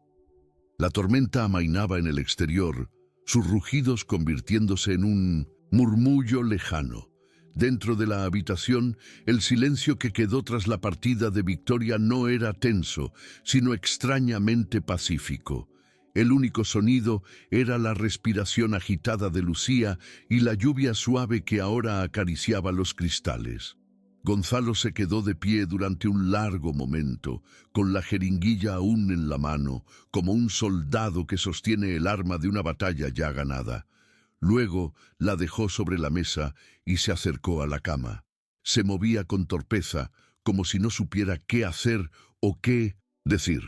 La tormenta amainaba en el exterior, sus rugidos convirtiéndose en un murmullo lejano. Dentro de la habitación, el silencio que quedó tras la partida de Victoria no era tenso, sino extrañamente pacífico. El único sonido era la respiración agitada de Lucía y la lluvia suave que ahora acariciaba los cristales. Gonzalo se quedó de pie durante un largo momento, con la jeringuilla aún en la mano, como un soldado que sostiene el arma de una batalla ya ganada. Luego la dejó sobre la mesa y se acercó a la cama. Se movía con torpeza, como si no supiera qué hacer o qué decir.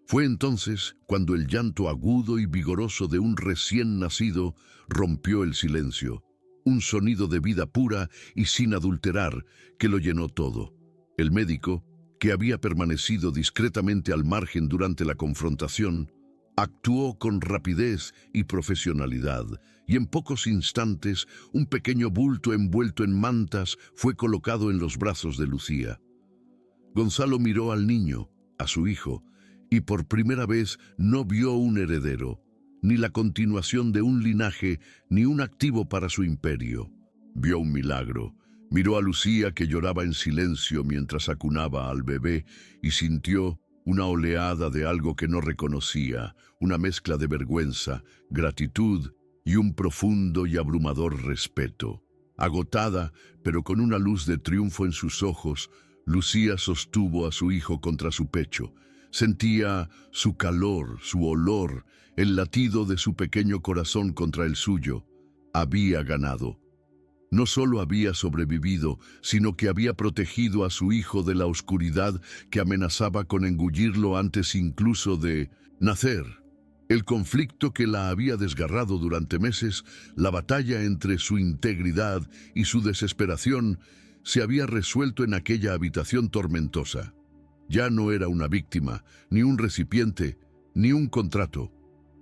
Fue entonces cuando el llanto agudo y vigoroso de un recién nacido rompió el silencio. Un sonido de vida pura y sin adulterar que lo llenó todo. El médico, que había permanecido discretamente al margen durante la confrontación, actuó con rapidez y profesionalidad, y en pocos instantes un pequeño bulto envuelto en mantas fue colocado en los brazos de Lucía. Gonzalo miró al niño, a su hijo, y por primera vez no vio un heredero, ni la continuación de un linaje, ni un activo para su imperio. Vio un milagro. Miró a Lucía, que lloraba en silencio mientras acunaba al bebé, y sintió una oleada de algo que no reconocía, una mezcla de vergüenza, gratitud y un profundo y abrumador respeto. Agotada, pero con una luz de triunfo en sus ojos, Lucía sostuvo a su hijo contra su pecho. Sentía su calor, su olor, el latido de su pequeño corazón contra el suyo. Había ganado. No solo había sobrevivido, sino que había protegido a su hijo de la oscuridad que amenazaba con engullirlo antes incluso de nacer. El conflicto que la había desgarrado durante meses, la batalla entre su integridad y su desesperación, se había resuelto en aquella habitación tormentosa. Ya no era una víctima, ni un recipiente, ni un contrato.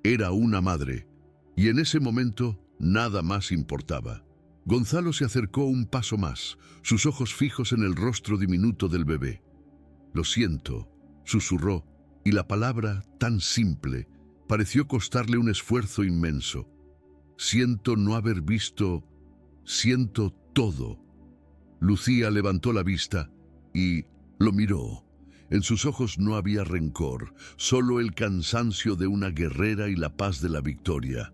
Era una madre, y en ese momento nada más importaba. Gonzalo se acercó un paso más, sus ojos fijos en el rostro diminuto del bebé. «Lo siento», susurró, y la palabra, tan simple, pareció costarle un esfuerzo inmenso. «Siento no haber visto, siento todo». Lucía levantó la vista y lo miró. En sus ojos no había rencor, solo el cansancio de una guerrera y la paz de la victoria.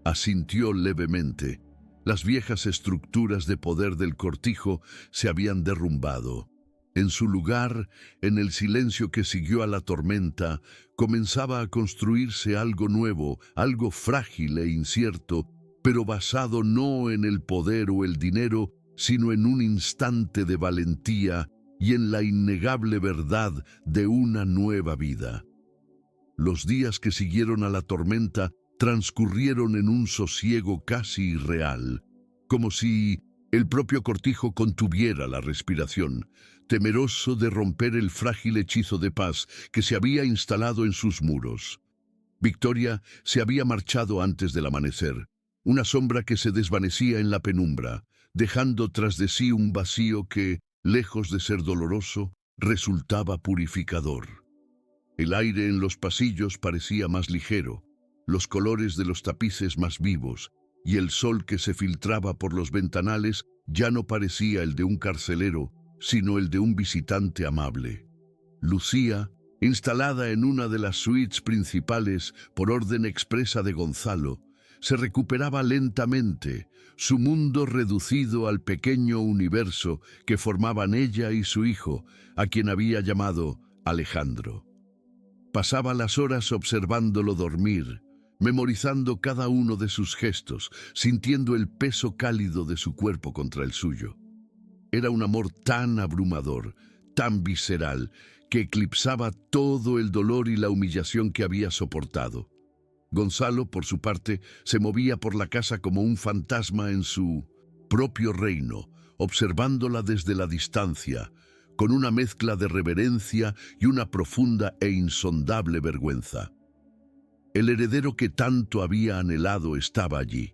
Asintió levemente. Las viejas estructuras de poder del cortijo se habían derrumbado. En su lugar, en el silencio que siguió a la tormenta, comenzaba a construirse algo nuevo, algo frágil e incierto, pero basado no en el poder o el dinero, sino en un instante de valentía y en la innegable verdad de una nueva vida. Los días que siguieron a la tormenta transcurrieron en un sosiego casi irreal, como si el propio cortijo contuviera la respiración, temeroso de romper el frágil hechizo de paz que se había instalado en sus muros. Victoria se había marchado antes del amanecer, una sombra que se desvanecía en la penumbra, dejando tras de sí un vacío que, lejos de ser doloroso, resultaba purificador. El aire en los pasillos parecía más ligero, los colores de los tapices más vivos, y el sol que se filtraba por los ventanales ya no parecía el de un carcelero, sino el de un visitante amable. Lucía, instalada en una de las suites principales por orden expresa de Gonzalo, se recuperaba lentamente, su mundo reducido al pequeño universo que formaban ella y su hijo, a quien había llamado Alejandro. Pasaba las horas observándolo dormir, memorizando cada uno de sus gestos, sintiendo el peso cálido de su cuerpo contra el suyo. Era un amor tan abrumador, tan visceral, que eclipsaba todo el dolor y la humillación que había soportado. Gonzalo, por su parte, se movía por la casa como un fantasma en su propio reino, observándola desde la distancia, con una mezcla de reverencia y una profunda e insondable vergüenza. El heredero que tanto había anhelado estaba allí,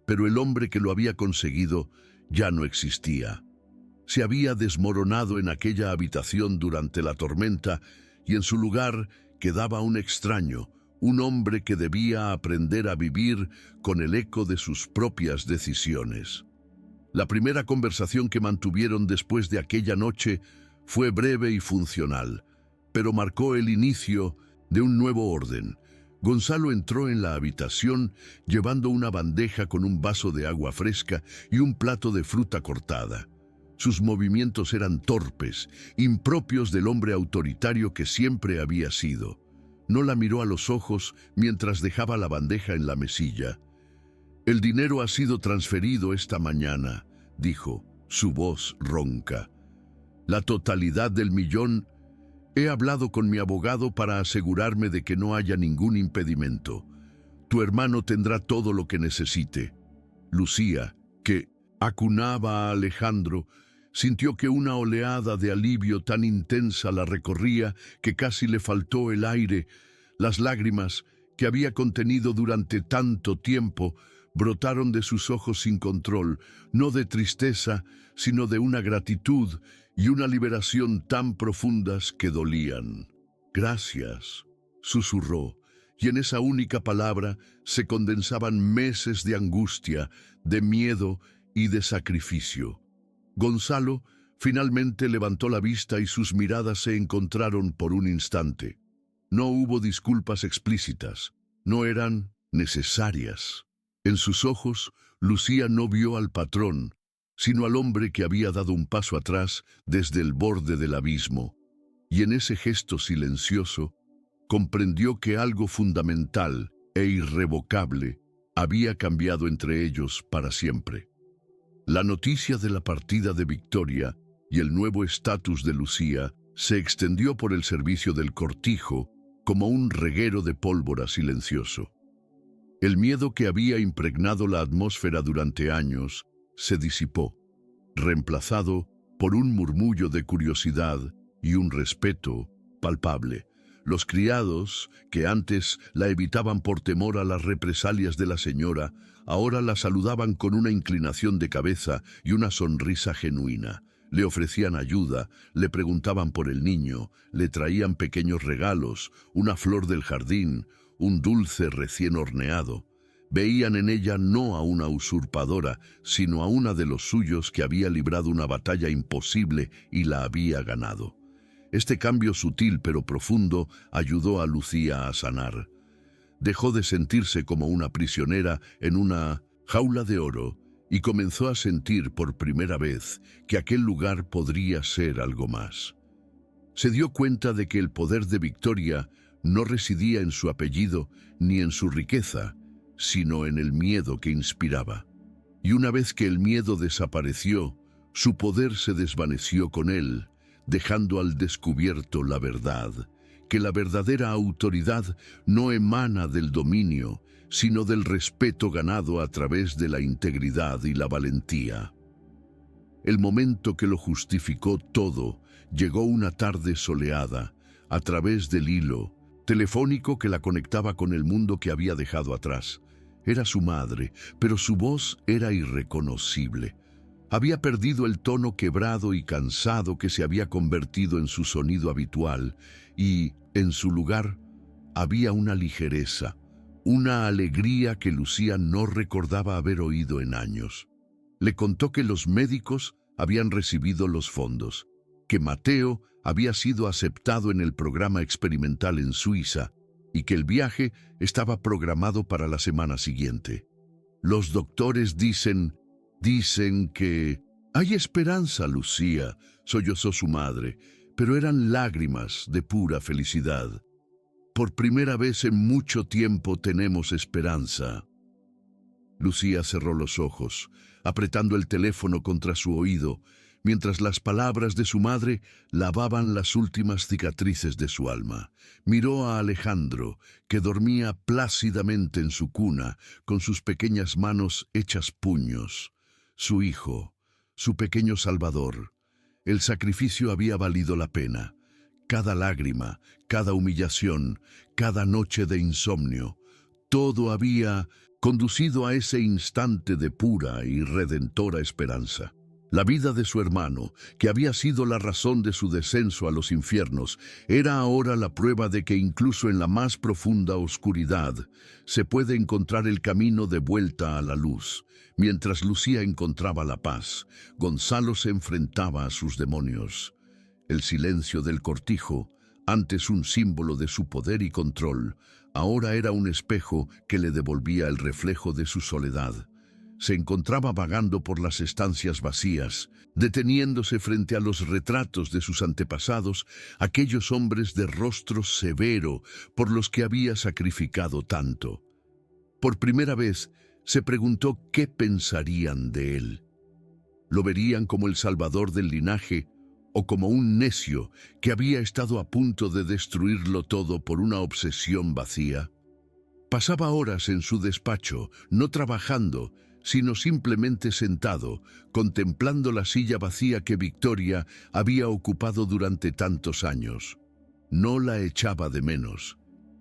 pero el hombre que lo había conseguido ya no existía. Se había desmoronado en aquella habitación durante la tormenta y en su lugar quedaba un extraño, un hombre que debía aprender a vivir con el eco de sus propias decisiones. La primera conversación que mantuvieron después de aquella noche fue breve y funcional, pero marcó el inicio de un nuevo orden. Gonzalo entró en la habitación llevando una bandeja con un vaso de agua fresca y un plato de fruta cortada. Sus movimientos eran torpes, impropios del hombre autoritario que siempre había sido. No la miró a los ojos mientras dejaba la bandeja en la mesilla. El dinero ha sido transferido esta mañana, dijo, su voz ronca. La totalidad del millón. He hablado con mi abogado para asegurarme de que no haya ningún impedimento. Tu hermano tendrá todo lo que necesite. Lucía, que acunaba a Alejandro, sintió que una oleada de alivio tan intensa la recorría que casi le faltó el aire. Las lágrimas, que había contenido durante tanto tiempo, brotaron de sus ojos sin control, no de tristeza, sino de una gratitud y una liberación tan profundas que dolían. «Gracias», susurró, y en esa única palabra se condensaban meses de angustia, de miedo y de sacrificio. Gonzalo finalmente levantó la vista y sus miradas se encontraron por un instante. No hubo disculpas explícitas, no eran necesarias. En sus ojos, Lucía no vio al patrón, sino al hombre que había dado un paso atrás desde el borde del abismo. Y en ese gesto silencioso, comprendió que algo fundamental e irrevocable había cambiado entre ellos para siempre. La noticia de la partida de Victoria y el nuevo estatus de Lucía se extendió por el servicio del cortijo como un reguero de pólvora silencioso. El miedo que había impregnado la atmósfera durante años se disipó, reemplazado por un murmullo de curiosidad y un respeto palpable. Los criados, que antes la evitaban por temor a las represalias de la señora, ahora la saludaban con una inclinación de cabeza y una sonrisa genuina. Le ofrecían ayuda, le preguntaban por el niño, le traían pequeños regalos, una flor del jardín, un dulce recién horneado. Veían en ella no a una usurpadora, sino a una de los suyos que había librado una batalla imposible y la había ganado. Este cambio sutil pero profundo ayudó a Lucía a sanar. Dejó de sentirse como una prisionera en una jaula de oro y comenzó a sentir por primera vez que aquel lugar podría ser algo más. Se dio cuenta de que el poder de Victoria no residía en su apellido ni en su riqueza, sino en el miedo que inspiraba. Y una vez que el miedo desapareció, su poder se desvaneció con él, dejando al descubierto la verdad, que la verdadera autoridad no emana del dominio, sino del respeto ganado a través de la integridad y la valentía. El momento que lo justificó todo llegó una tarde soleada, a través del hilo telefónico que la conectaba con el mundo que había dejado atrás. Era su madre, pero su voz era irreconocible. Había perdido el tono quebrado y cansado que se había convertido en su sonido habitual, y, en su lugar, había una ligereza, una alegría que Lucía no recordaba haber oído en años. Le contó que los médicos habían recibido los fondos, que Mateo había sido aceptado en el programa experimental en Suiza y que el viaje estaba programado para la semana siguiente. Los doctores dicen que hay esperanza, Lucía, sollozó su madre, pero eran lágrimas de pura felicidad. Por primera vez en mucho tiempo tenemos esperanza. Lucía cerró los ojos, apretando el teléfono contra su oído, mientras las palabras de su madre lavaban las últimas cicatrices de su alma. Miró a Alejandro, que dormía plácidamente en su cuna, con sus pequeñas manos hechas puños. Su hijo, su pequeño salvador. El sacrificio había valido la pena. Cada lágrima, cada humillación, cada noche de insomnio, todo había conducido a ese instante de pura y redentora esperanza. La vida de su hermano, que había sido la razón de su descenso a los infiernos, era ahora la prueba de que incluso en la más profunda oscuridad se puede encontrar el camino de vuelta a la luz. Mientras Lucía encontraba la paz, Gonzalo se enfrentaba a sus demonios. El silencio del cortijo, antes un símbolo de su poder y control, ahora era un espejo que le devolvía el reflejo de su soledad. Se encontraba vagando por las estancias vacías, deteniéndose frente a los retratos de sus antepasados, aquellos hombres de rostro severo por los que había sacrificado tanto. Por primera vez, Se preguntó qué pensarían de él. ¿Lo verían como el salvador del linaje o como un necio que había estado a punto de destruirlo todo por una obsesión vacía? Pasaba horas en su despacho, no trabajando, sino simplemente sentado, contemplando la silla vacía que Victoria había ocupado durante tantos años. No la echaba de menos,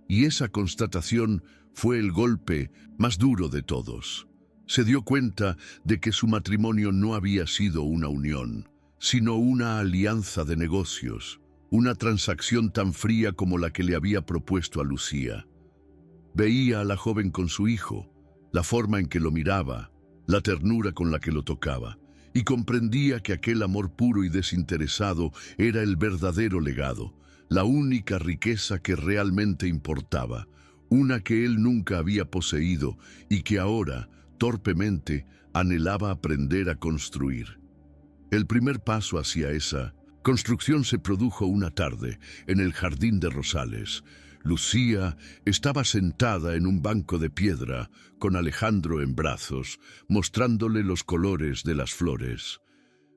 y esa constatación fue el golpe más duro de todos. Se dio cuenta de que su matrimonio no había sido una unión, sino una alianza de negocios, una transacción tan fría como la que le había propuesto a Lucía. Veía a la joven con su hijo, la forma en que lo miraba, la ternura con la que lo tocaba, y comprendía que aquel amor puro y desinteresado era el verdadero legado, la única riqueza que realmente importaba, una que él nunca había poseído y que ahora, torpemente, anhelaba aprender a construir. El primer paso hacia esa construcción se produjo una tarde en el jardín de Rosales. Lucía estaba sentada en un banco de piedra con Alejandro en brazos, mostrándole los colores de las flores.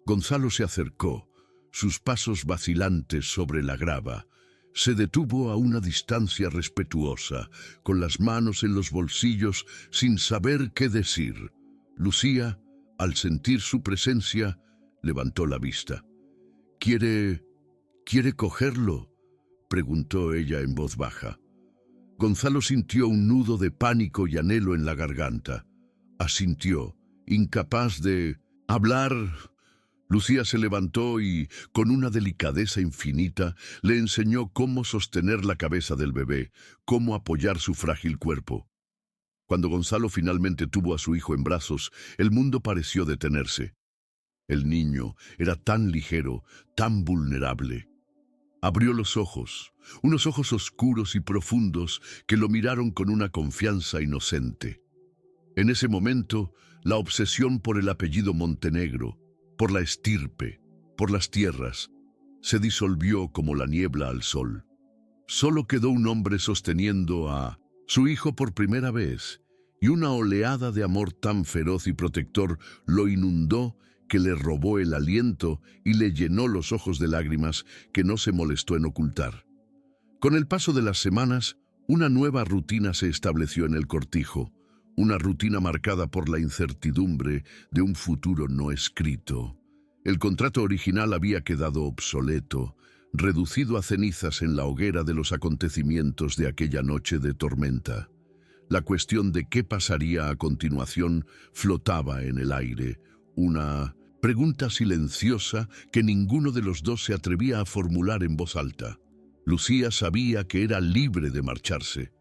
Gonzalo se acercó, sus pasos vacilantes sobre la grava. Se detuvo a una distancia respetuosa, con las manos en los bolsillos, sin saber qué decir. Lucía, al sentir su presencia, levantó la vista. ¿Quiere cogerlo?», preguntó ella en voz baja. Gonzalo sintió un nudo de pánico y anhelo en la garganta. Asintió, incapaz de hablar. Lucía se levantó y, con una delicadeza infinita, le enseñó cómo sostener la cabeza del bebé, cómo apoyar su frágil cuerpo. Cuando Gonzalo finalmente tuvo a su hijo en brazos, el mundo pareció detenerse. El niño era tan ligero, tan vulnerable. Abrió los ojos, unos ojos oscuros y profundos que lo miraron con una confianza inocente. En ese momento, la obsesión por el apellido Montenegro, por la estirpe, por las tierras, se disolvió como la niebla al sol. Solo quedó un hombre sosteniendo a su hijo por primera vez, y una oleada de amor tan feroz y protector lo inundó que le robó el aliento y le llenó los ojos de lágrimas que no se molestó en ocultar. Con el paso de las semanas, una nueva rutina se estableció en el cortijo, una rutina marcada por la incertidumbre de un futuro no escrito. El contrato original había quedado obsoleto, reducido a cenizas en la hoguera de los acontecimientos de aquella noche de tormenta. La cuestión de qué pasaría a continuación flotaba en el aire, una pregunta silenciosa que ninguno de los dos se atrevía a formular en voz alta. Lucía sabía que era libre de marcharse.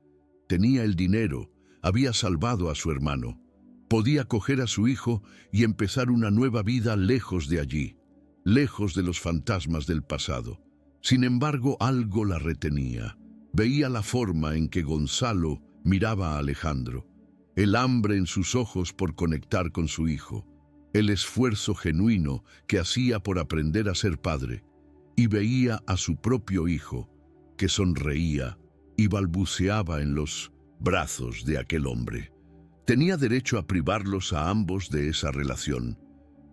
Tenía el dinero, había salvado a su hermano. Podía coger a su hijo y empezar una nueva vida lejos de allí, lejos de los fantasmas del pasado. Sin embargo, algo la retenía. Veía la forma en que Gonzalo miraba a Alejandro, el hambre en sus ojos por conectar con su hijo, el esfuerzo genuino que hacía por aprender a ser padre, y veía a su propio hijo, que sonreía y balbuceaba en los brazos de aquel hombre. Tenía derecho a privarlos a ambos de esa relación.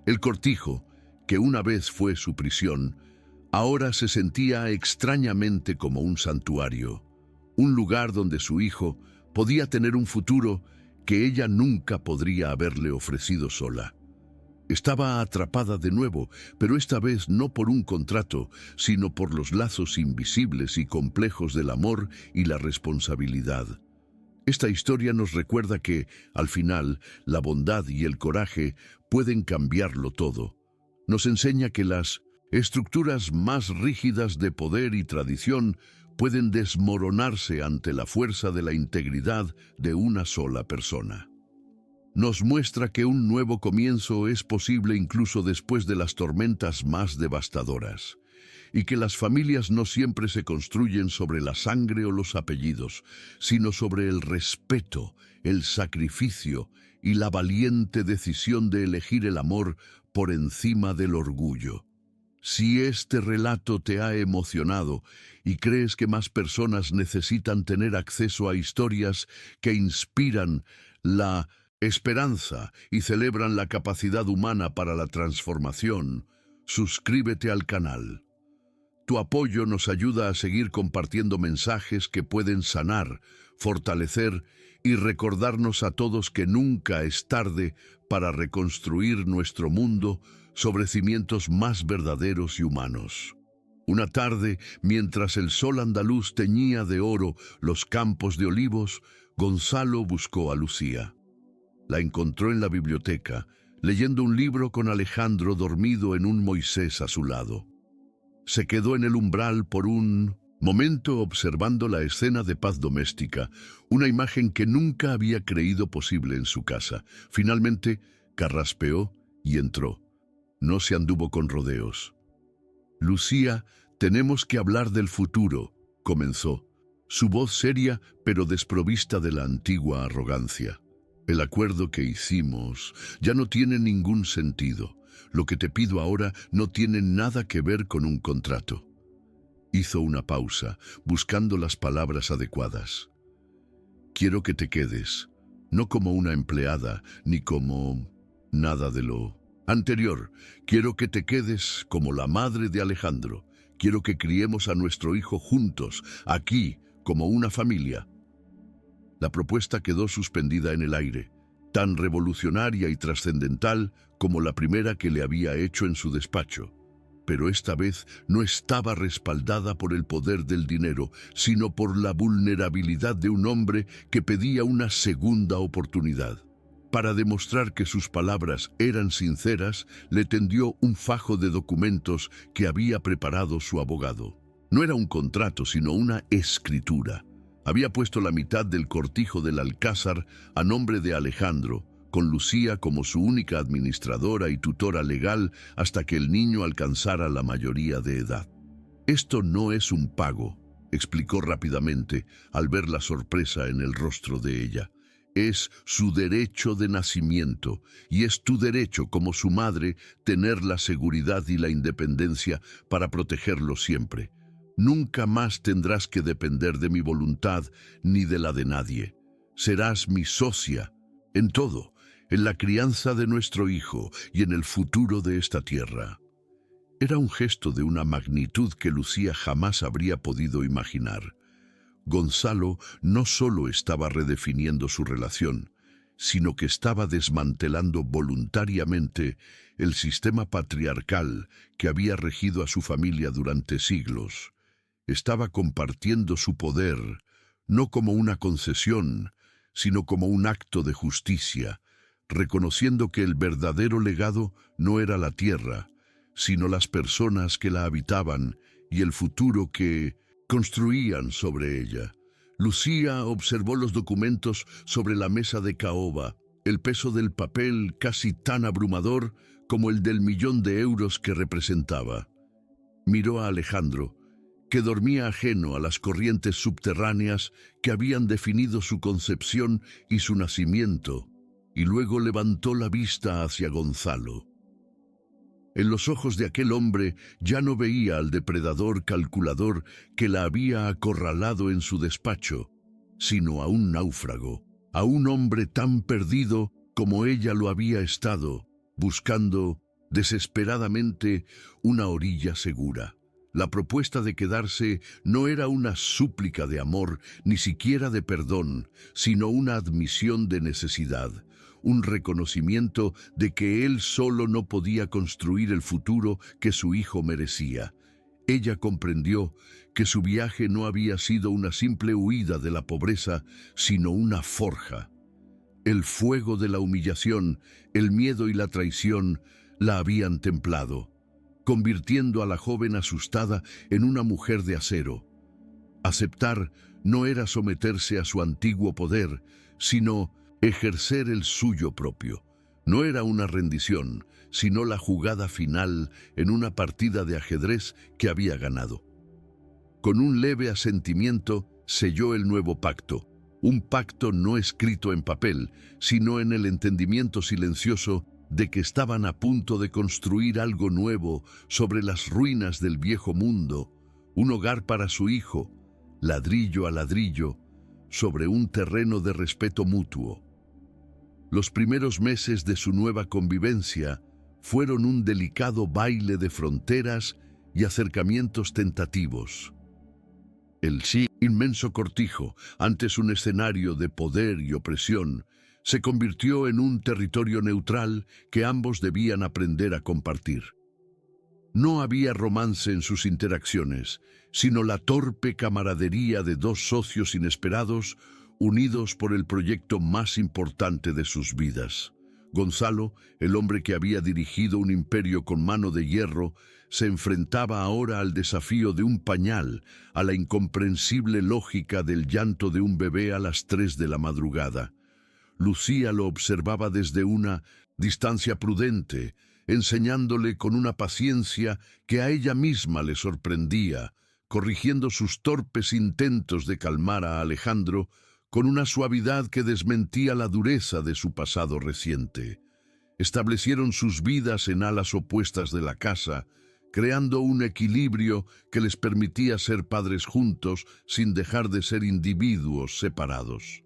El cortijo, que una vez fue su prisión, ahora se sentía extrañamente como un santuario, un lugar donde su hijo podía tener un futuro que ella nunca podría haberle ofrecido sola. Estaba atrapada de nuevo, pero esta vez no por un contrato, sino por los lazos invisibles y complejos del amor y la responsabilidad. Esta historia nos recuerda que, al final, la bondad y el coraje pueden cambiarlo todo. Nos enseña que las estructuras más rígidas de poder y tradición pueden desmoronarse ante la fuerza de la integridad de una sola persona. Nos muestra que un nuevo comienzo es posible incluso después de las tormentas más devastadoras, y que las familias no siempre se construyen sobre la sangre o los apellidos, sino sobre el respeto, el sacrificio y la valiente decisión de elegir el amor por encima del orgullo. Si este relato te ha emocionado y crees que más personas necesitan tener acceso a historias que inspiran la esperanza y celebran la capacidad humana para la transformación, suscríbete al canal. Tu apoyo nos ayuda a seguir compartiendo mensajes que pueden sanar, fortalecer y recordarnos a todos que nunca es tarde para reconstruir nuestro mundo sobre cimientos más verdaderos y humanos. Una tarde, mientras el sol andaluz teñía de oro los campos de olivos, Gonzalo buscó a Lucía. La encontró en la biblioteca, leyendo un libro con Alejandro dormido en un Moisés a su lado. Se quedó en el umbral por un momento observando la escena de paz doméstica, una imagen que nunca había creído posible en su casa. Finalmente, carraspeó y entró. No se anduvo con rodeos. «Lucía, tenemos que hablar del futuro», comenzó, su voz seria pero desprovista de la antigua arrogancia. «El acuerdo que hicimos ya no tiene ningún sentido. Lo que te pido ahora no tiene nada que ver con un contrato». Hizo una pausa, buscando las palabras adecuadas. «Quiero que te quedes, no como una empleada, ni como nada de lo anterior. Quiero que te quedes como la madre de Alejandro. Quiero que criemos a nuestro hijo juntos, aquí, como una familia». La propuesta quedó suspendida en el aire, tan revolucionaria y trascendental como la primera que le había hecho en su despacho. Pero esta vez no estaba respaldada por el poder del dinero, sino por la vulnerabilidad de un hombre que pedía una segunda oportunidad. Para demostrar que sus palabras eran sinceras, le tendió un fajo de documentos que había preparado su abogado. No era un contrato, sino una escritura. Había puesto la mitad del cortijo del Alcázar a nombre de Alejandro, con Lucía como su única administradora y tutora legal hasta que el niño alcanzara la mayoría de edad. «Esto no es un pago», explicó rápidamente al ver la sorpresa en el rostro de ella. «Es su derecho de nacimiento, y es tu derecho como su madre tener la seguridad y la independencia para protegerlo siempre. Nunca más tendrás que depender de mi voluntad ni de la de nadie. Serás mi socia en todo, en la crianza de nuestro hijo y en el futuro de esta tierra». Era un gesto de una magnitud que Lucía jamás habría podido imaginar. Gonzalo no solo estaba redefiniendo su relación, sino que estaba desmantelando voluntariamente el sistema patriarcal que había regido a su familia durante siglos. Estaba compartiendo su poder, no como una concesión, sino como un acto de justicia, reconociendo que el verdadero legado no era la tierra, sino las personas que la habitaban y el futuro que construían sobre ella. Lucía observó los documentos sobre la mesa de caoba, el peso del papel casi tan abrumador como el del €1.000.000 que representaba. Miró a Alejandro, que dormía ajeno a las corrientes subterráneas que habían definido su concepción y su nacimiento, y luego levantó la vista hacia Gonzalo. En los ojos de aquel hombre ya no veía al depredador calculador que la había acorralado en su despacho, sino a un náufrago, a un hombre tan perdido como ella lo había estado, buscando desesperadamente una orilla segura. La propuesta de quedarse no era una súplica de amor, ni siquiera de perdón, sino una admisión de necesidad, un reconocimiento de que él solo no podía construir el futuro que su hijo merecía. Ella comprendió que su viaje no había sido una simple huida de la pobreza, sino una forja. El fuego de la humillación, el miedo y la traición la habían templado, convirtiendo a la joven asustada en una mujer de acero. Aceptar no era someterse a su antiguo poder, sino ejercer el suyo propio. No era una rendición, sino la jugada final en una partida de ajedrez que había ganado. Con un leve asentimiento selló el nuevo pacto, un pacto no escrito en papel, sino en el entendimiento silencioso de que estaban a punto de construir algo nuevo sobre las ruinas del viejo mundo, un hogar para su hijo, ladrillo a ladrillo, sobre un terreno de respeto mutuo. Los primeros meses de su nueva convivencia fueron un delicado baile de fronteras y acercamientos tentativos. El inmenso cortijo, antes un escenario de poder y opresión, se convirtió en un territorio neutral que ambos debían aprender a compartir. No había romance en sus interacciones, sino la torpe camaradería de dos socios inesperados unidos por el proyecto más importante de sus vidas. Gonzalo, el hombre que había dirigido un imperio con mano de hierro, se enfrentaba ahora al desafío de un pañal, a la incomprensible lógica del llanto de un bebé a las 3 de la madrugada. Lucía lo observaba desde una distancia prudente, enseñándole con una paciencia que a ella misma le sorprendía, corrigiendo sus torpes intentos de calmar a Alejandro con una suavidad que desmentía la dureza de su pasado reciente. Establecieron sus vidas en alas opuestas de la casa, creando un equilibrio que les permitía ser padres juntos sin dejar de ser individuos separados.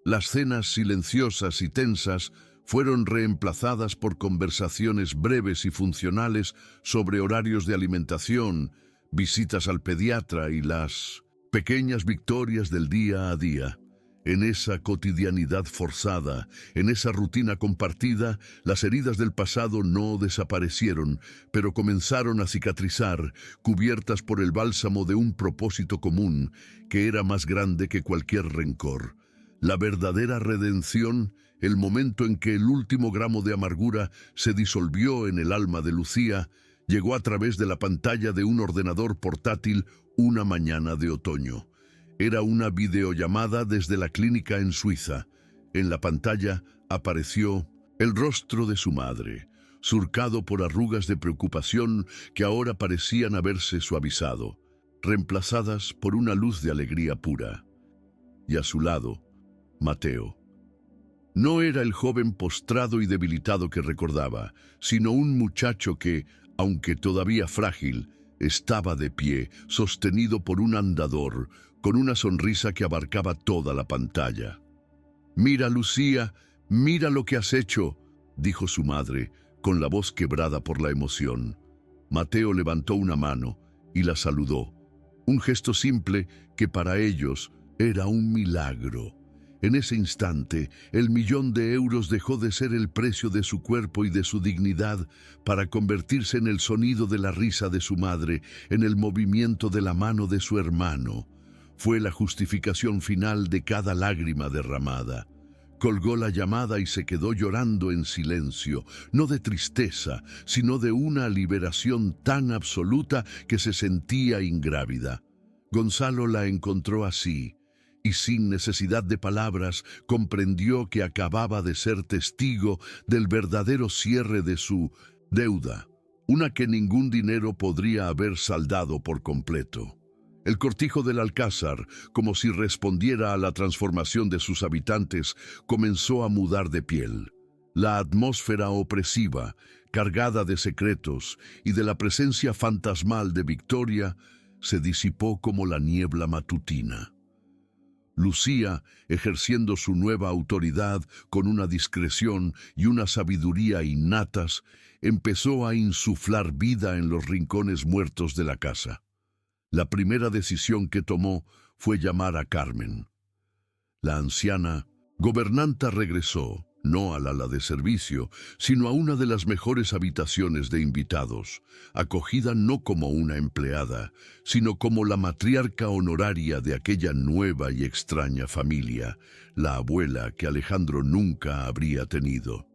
Las cenas silenciosas y tensas fueron reemplazadas por conversaciones breves y funcionales sobre horarios de alimentación, visitas al pediatra y las pequeñas victorias del día a día. En esa cotidianidad forzada, en esa rutina compartida, las heridas del pasado no desaparecieron, pero comenzaron a cicatrizar, cubiertas por el bálsamo de un propósito común, que era más grande que cualquier rencor. La verdadera redención, el momento en que el último gramo de amargura se disolvió en el alma de Lucía, llegó a través de la pantalla de un ordenador portátil una mañana de otoño. Era una videollamada desde la clínica en Suiza. En la pantalla apareció el rostro de su madre, surcado por arrugas de preocupación que ahora parecían haberse suavizado, reemplazadas por una luz de alegría pura. Y a su lado, Mateo. No era el joven postrado y debilitado que recordaba, sino un muchacho que, aunque todavía frágil, estaba de pie, sostenido por un andador, con una sonrisa que abarcaba toda la pantalla. «Mira, Lucía, mira lo que has hecho», dijo su madre, con la voz quebrada por la emoción. Mateo levantó una mano y la saludó, un gesto simple que para ellos era un milagro. En ese instante, el 1.000.000 de euros dejó de ser el precio de su cuerpo y de su dignidad para convertirse en el sonido de la risa de su madre, en el movimiento de la mano de su hermano. Fue la justificación final de cada lágrima derramada. Colgó la llamada y se quedó llorando en silencio, no de tristeza, sino de una liberación tan absoluta que se sentía ingrávida. Gonzalo la encontró así, y sin necesidad de palabras comprendió que acababa de ser testigo del verdadero cierre de su deuda, una que ningún dinero podría haber saldado por completo. El cortijo del Alcázar, como si respondiera a la transformación de sus habitantes, comenzó a mudar de piel. La atmósfera opresiva, cargada de secretos y de la presencia fantasmal de Victoria, se disipó como la niebla matutina. Lucía, ejerciendo su nueva autoridad con una discreción y una sabiduría innatas, empezó a insuflar vida en los rincones muertos de la casa. La primera decisión que tomó fue llamar a Carmen. La anciana gobernanta regresó, no al ala de servicio, sino a una de las mejores habitaciones de invitados, acogida no como una empleada, sino como la matriarca honoraria de aquella nueva y extraña familia, la abuela que Alejandro nunca habría tenido.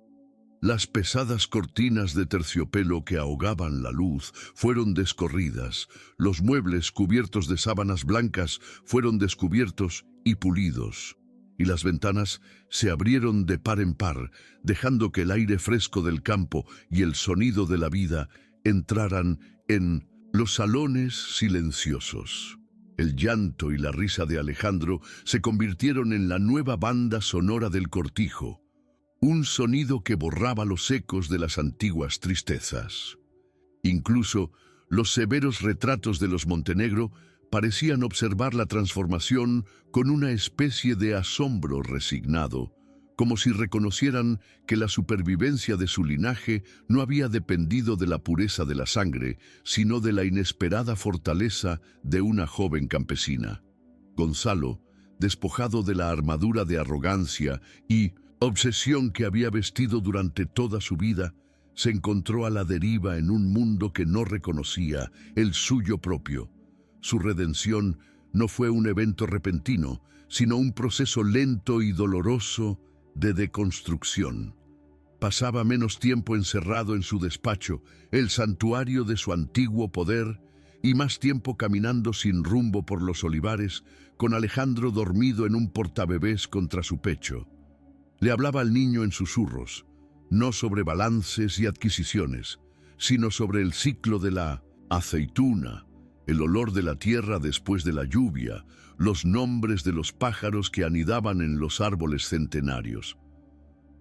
Las pesadas cortinas de terciopelo que ahogaban la luz fueron descorridas, los muebles cubiertos de sábanas blancas fueron descubiertos y pulidos, y las ventanas se abrieron de par en par, dejando que el aire fresco del campo y el sonido de la vida entraran en los salones silenciosos. El llanto y la risa de Alejandro se convirtieron en la nueva banda sonora del cortijo, un sonido que borraba los ecos de las antiguas tristezas. Incluso los severos retratos de los Montenegro parecían observar la transformación con una especie de asombro resignado, como si reconocieran que la supervivencia de su linaje no había dependido de la pureza de la sangre, sino de la inesperada fortaleza de una joven campesina. Gonzalo, despojado de la armadura de arrogancia y obsesión que había vestido durante toda su vida, se encontró a la deriva en un mundo que no reconocía el suyo propio. Su redención no fue un evento repentino, sino un proceso lento y doloroso de deconstrucción. Pasaba menos tiempo encerrado en su despacho, el santuario de su antiguo poder, y más tiempo caminando sin rumbo por los olivares, con Alejandro dormido en un portabebés contra su pecho. Le hablaba al niño en susurros, no sobre balances y adquisiciones, sino sobre el ciclo de la aceituna, el olor de la tierra después de la lluvia, los nombres de los pájaros que anidaban en los árboles centenarios.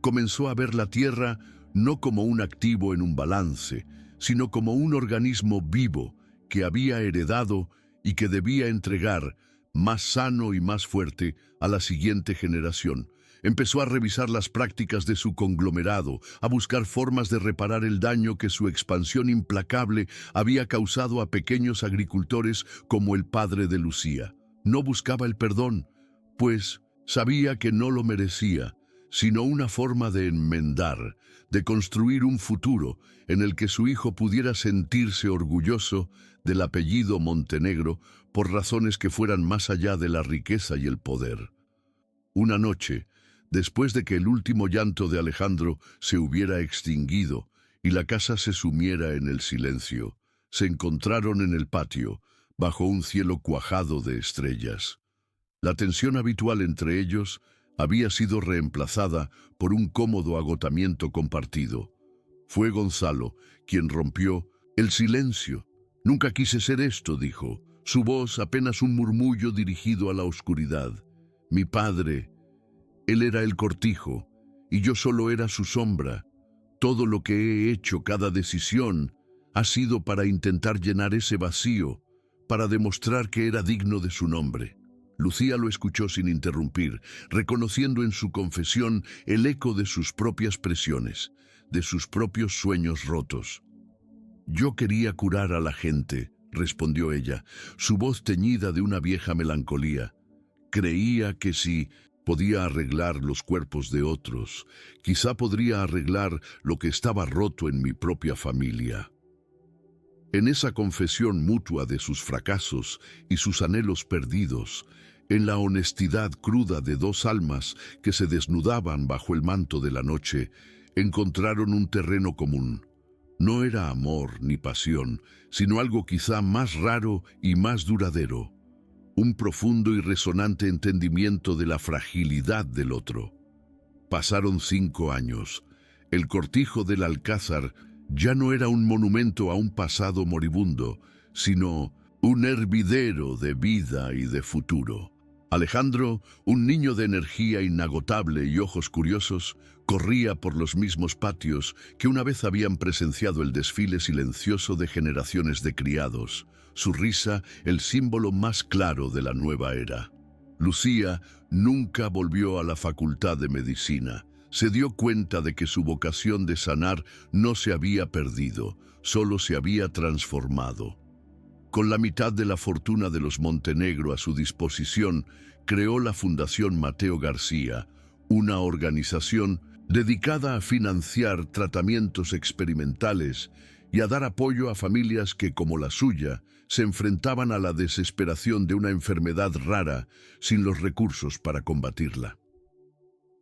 Comenzó a ver la tierra no como un activo en un balance, sino como un organismo vivo que había heredado y que debía entregar, más sano y más fuerte, a la siguiente generación. Empezó a revisar las prácticas de su conglomerado, a buscar formas de reparar el daño que su expansión implacable había causado a pequeños agricultores como el padre de Lucía. No buscaba el perdón, pues sabía que no lo merecía, sino una forma de enmendar, de construir un futuro en el que su hijo pudiera sentirse orgulloso del apellido Montenegro por razones que fueran más allá de la riqueza y el poder. Una noche, después de que el último llanto de Alejandro se hubiera extinguido y la casa se sumiera en el silencio, se encontraron en el patio, bajo un cielo cuajado de estrellas. La tensión habitual entre ellos había sido reemplazada por un cómodo agotamiento compartido. Fue Gonzalo quien rompió el silencio. «Nunca quise ser esto», dijo, su voz apenas un murmullo dirigido a la oscuridad. «Mi padre, él era el cortijo, y yo solo era su sombra. Todo lo que he hecho, cada decisión, ha sido para intentar llenar ese vacío, para demostrar que era digno de su nombre». Lucía lo escuchó sin interrumpir, reconociendo en su confesión el eco de sus propias presiones, de sus propios sueños rotos. «Yo quería curar a la gente», respondió ella, su voz teñida de una vieja melancolía. «Creía que si podía arreglar los cuerpos de otros, quizá podría arreglar lo que estaba roto en mi propia familia». En esa confesión mutua de sus fracasos y sus anhelos perdidos, en la honestidad cruda de dos almas que se desnudaban bajo el manto de la noche, encontraron un terreno común. No era amor ni pasión, sino algo quizá más raro y más duradero, un profundo y resonante entendimiento de la fragilidad del otro. Pasaron 5 años. El cortijo del Alcázar ya no era un monumento a un pasado moribundo, sino un hervidero de vida y de futuro. Alejandro, un niño de energía inagotable y ojos curiosos, corría por los mismos patios que una vez habían presenciado el desfile silencioso de generaciones de criados, su risa el símbolo más claro de la nueva era. Lucía nunca volvió a la facultad de medicina. Se dio cuenta de que su vocación de sanar no se había perdido, solo se había transformado. Con la mitad de la fortuna de los Montenegro a su disposición, creó la Fundación Mateo García, una organización dedicada a financiar tratamientos experimentales y a dar apoyo a familias que, como la suya, se enfrentaban a la desesperación de una enfermedad rara sin los recursos para combatirla.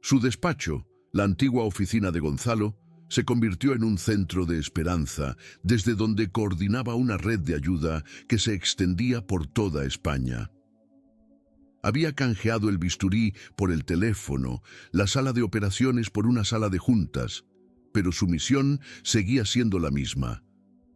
Su despacho, la antigua oficina de Gonzalo, se convirtió en un centro de esperanza, desde donde coordinaba una red de ayuda que se extendía por toda España. Había canjeado el bisturí por el teléfono, la sala de operaciones por una sala de juntas, pero su misión seguía siendo la misma: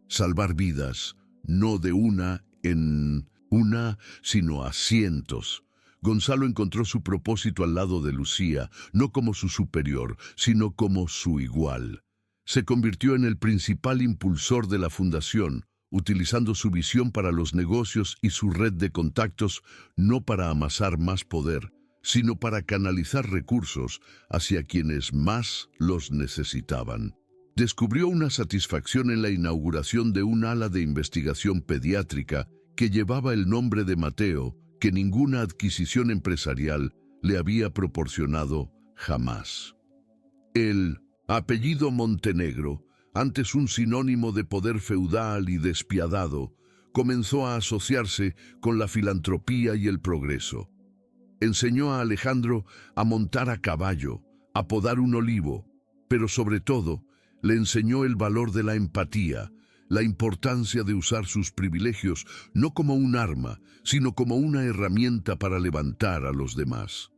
salvar vidas, no de una en una, sino a cientos. Gonzalo encontró su propósito al lado de Lucía, no como su superior, sino como su igual. Se convirtió en el principal impulsor de la fundación, utilizando su visión para los negocios y su red de contactos no para amasar más poder, sino para canalizar recursos hacia quienes más los necesitaban. Descubrió una satisfacción en la inauguración de un ala de investigación pediátrica que llevaba el nombre de Mateo, que ninguna adquisición empresarial le había proporcionado jamás. El apellido Montenegro, antes un sinónimo de poder feudal y despiadado, comenzó a asociarse con la filantropía y el progreso. Enseñó a Alejandro a montar a caballo, a podar un olivo, pero sobre todo, le enseñó el valor de la empatía, la importancia de usar sus privilegios no como un arma, sino como una herramienta para levantar a los demás.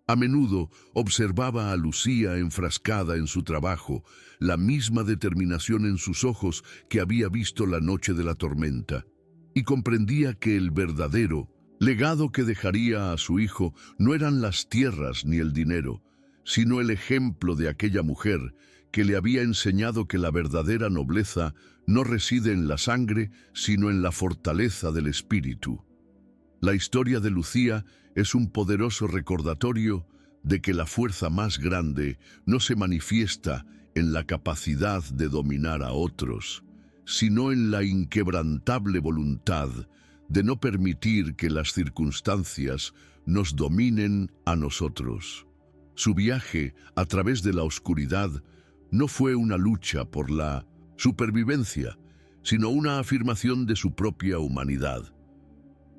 A menudo observaba a Lucía enfrascada en su trabajo, la misma determinación en sus ojos que había visto la noche de la tormenta, y comprendía que el verdadero legado que dejaría a su hijo no eran las tierras ni el dinero, sino el ejemplo de aquella mujer que le había enseñado que la verdadera nobleza no reside en la sangre, sino en la fortaleza del espíritu. La historia de Lucía es un poderoso recordatorio de que la fuerza más grande no se manifiesta en la capacidad de dominar a otros, sino en la inquebrantable voluntad de no permitir que las circunstancias nos dominen a nosotros. Su viaje a través de la oscuridad no fue una lucha por la supervivencia, sino una afirmación de su propia humanidad.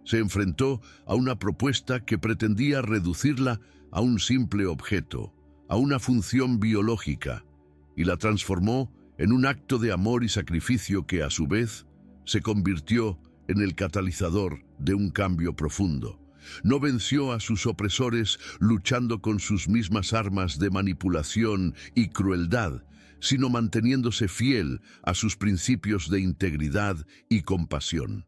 Se enfrentó a una propuesta que pretendía reducirla a un simple objeto, a una función biológica, y la transformó en un acto de amor y sacrificio que, a su vez, se convirtió en el catalizador de un cambio profundo. No venció a sus opresores luchando con sus mismas armas de manipulación y crueldad, sino manteniéndose fiel a sus principios de integridad y compasión.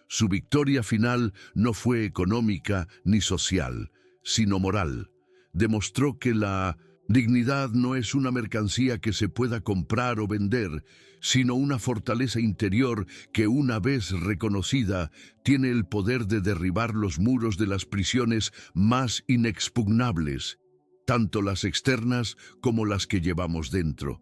Su victoria final no fue económica ni social, sino moral. Demostró que la dignidad no es una mercancía que se pueda comprar o vender, sino una fortaleza interior que, una vez reconocida, tiene el poder de derribar los muros de las prisiones más inexpugnables, tanto las externas como las que llevamos dentro.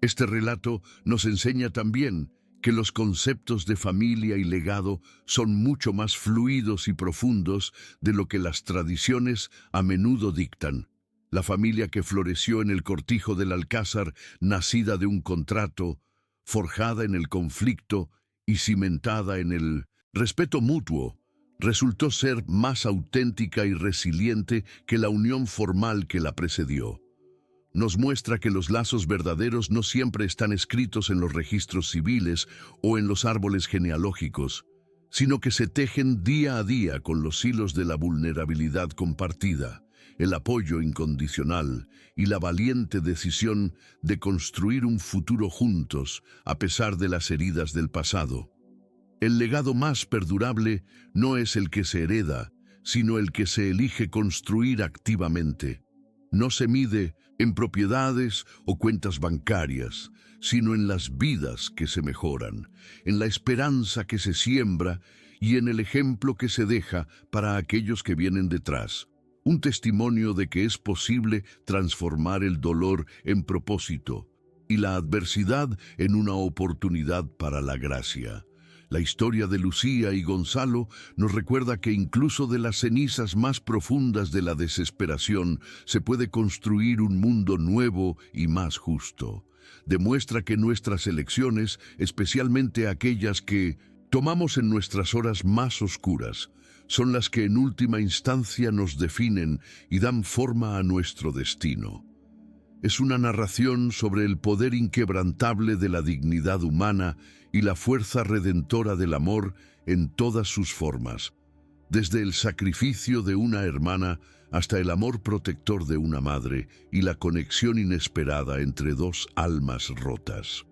Este relato nos enseña también que los conceptos de familia y legado son mucho más fluidos y profundos de lo que las tradiciones a menudo dictan. La familia que floreció en el cortijo del Alcázar, nacida de un contrato, forjada en el conflicto y cimentada en el respeto mutuo, resultó ser más auténtica y resiliente que la unión formal que la precedió. Nos muestra que los lazos verdaderos no siempre están escritos en los registros civiles o en los árboles genealógicos, sino que se tejen día a día con los hilos de la vulnerabilidad compartida, el apoyo incondicional y la valiente decisión de construir un futuro juntos a pesar de las heridas del pasado. El legado más perdurable no es el que se hereda, sino el que se elige construir activamente. No se mide en propiedades o cuentas bancarias, sino en las vidas que se mejoran, en la esperanza que se siembra y en el ejemplo que se deja para aquellos que vienen detrás. Un testimonio de que es posible transformar el dolor en propósito y la adversidad en una oportunidad para la gracia. La historia de Lucía y Gonzalo nos recuerda que incluso de las cenizas más profundas de la desesperación se puede construir un mundo nuevo y más justo. Demuestra que nuestras elecciones, especialmente aquellas que tomamos en nuestras horas más oscuras, son las que en última instancia nos definen y dan forma a nuestro destino. Es una narración sobre el poder inquebrantable de la dignidad humana y la fuerza redentora del amor en todas sus formas, desde el sacrificio de una hermana hasta el amor protector de una madre y la conexión inesperada entre dos almas rotas.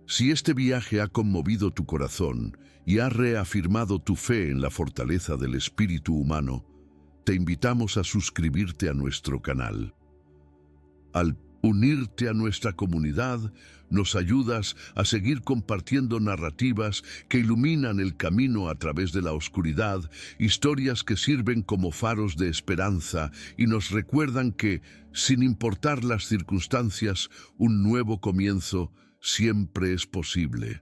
Si este viaje ha conmovido tu corazón y ha reafirmado tu fe en la fortaleza del espíritu humano, te invitamos a suscribirte a nuestro canal. Al Unirte a nuestra comunidad nos ayudas a seguir compartiendo narrativas que iluminan el camino a través de la oscuridad, historias que sirven como faros de esperanza y nos recuerdan que, sin importar las circunstancias, un nuevo comienzo siempre es posible.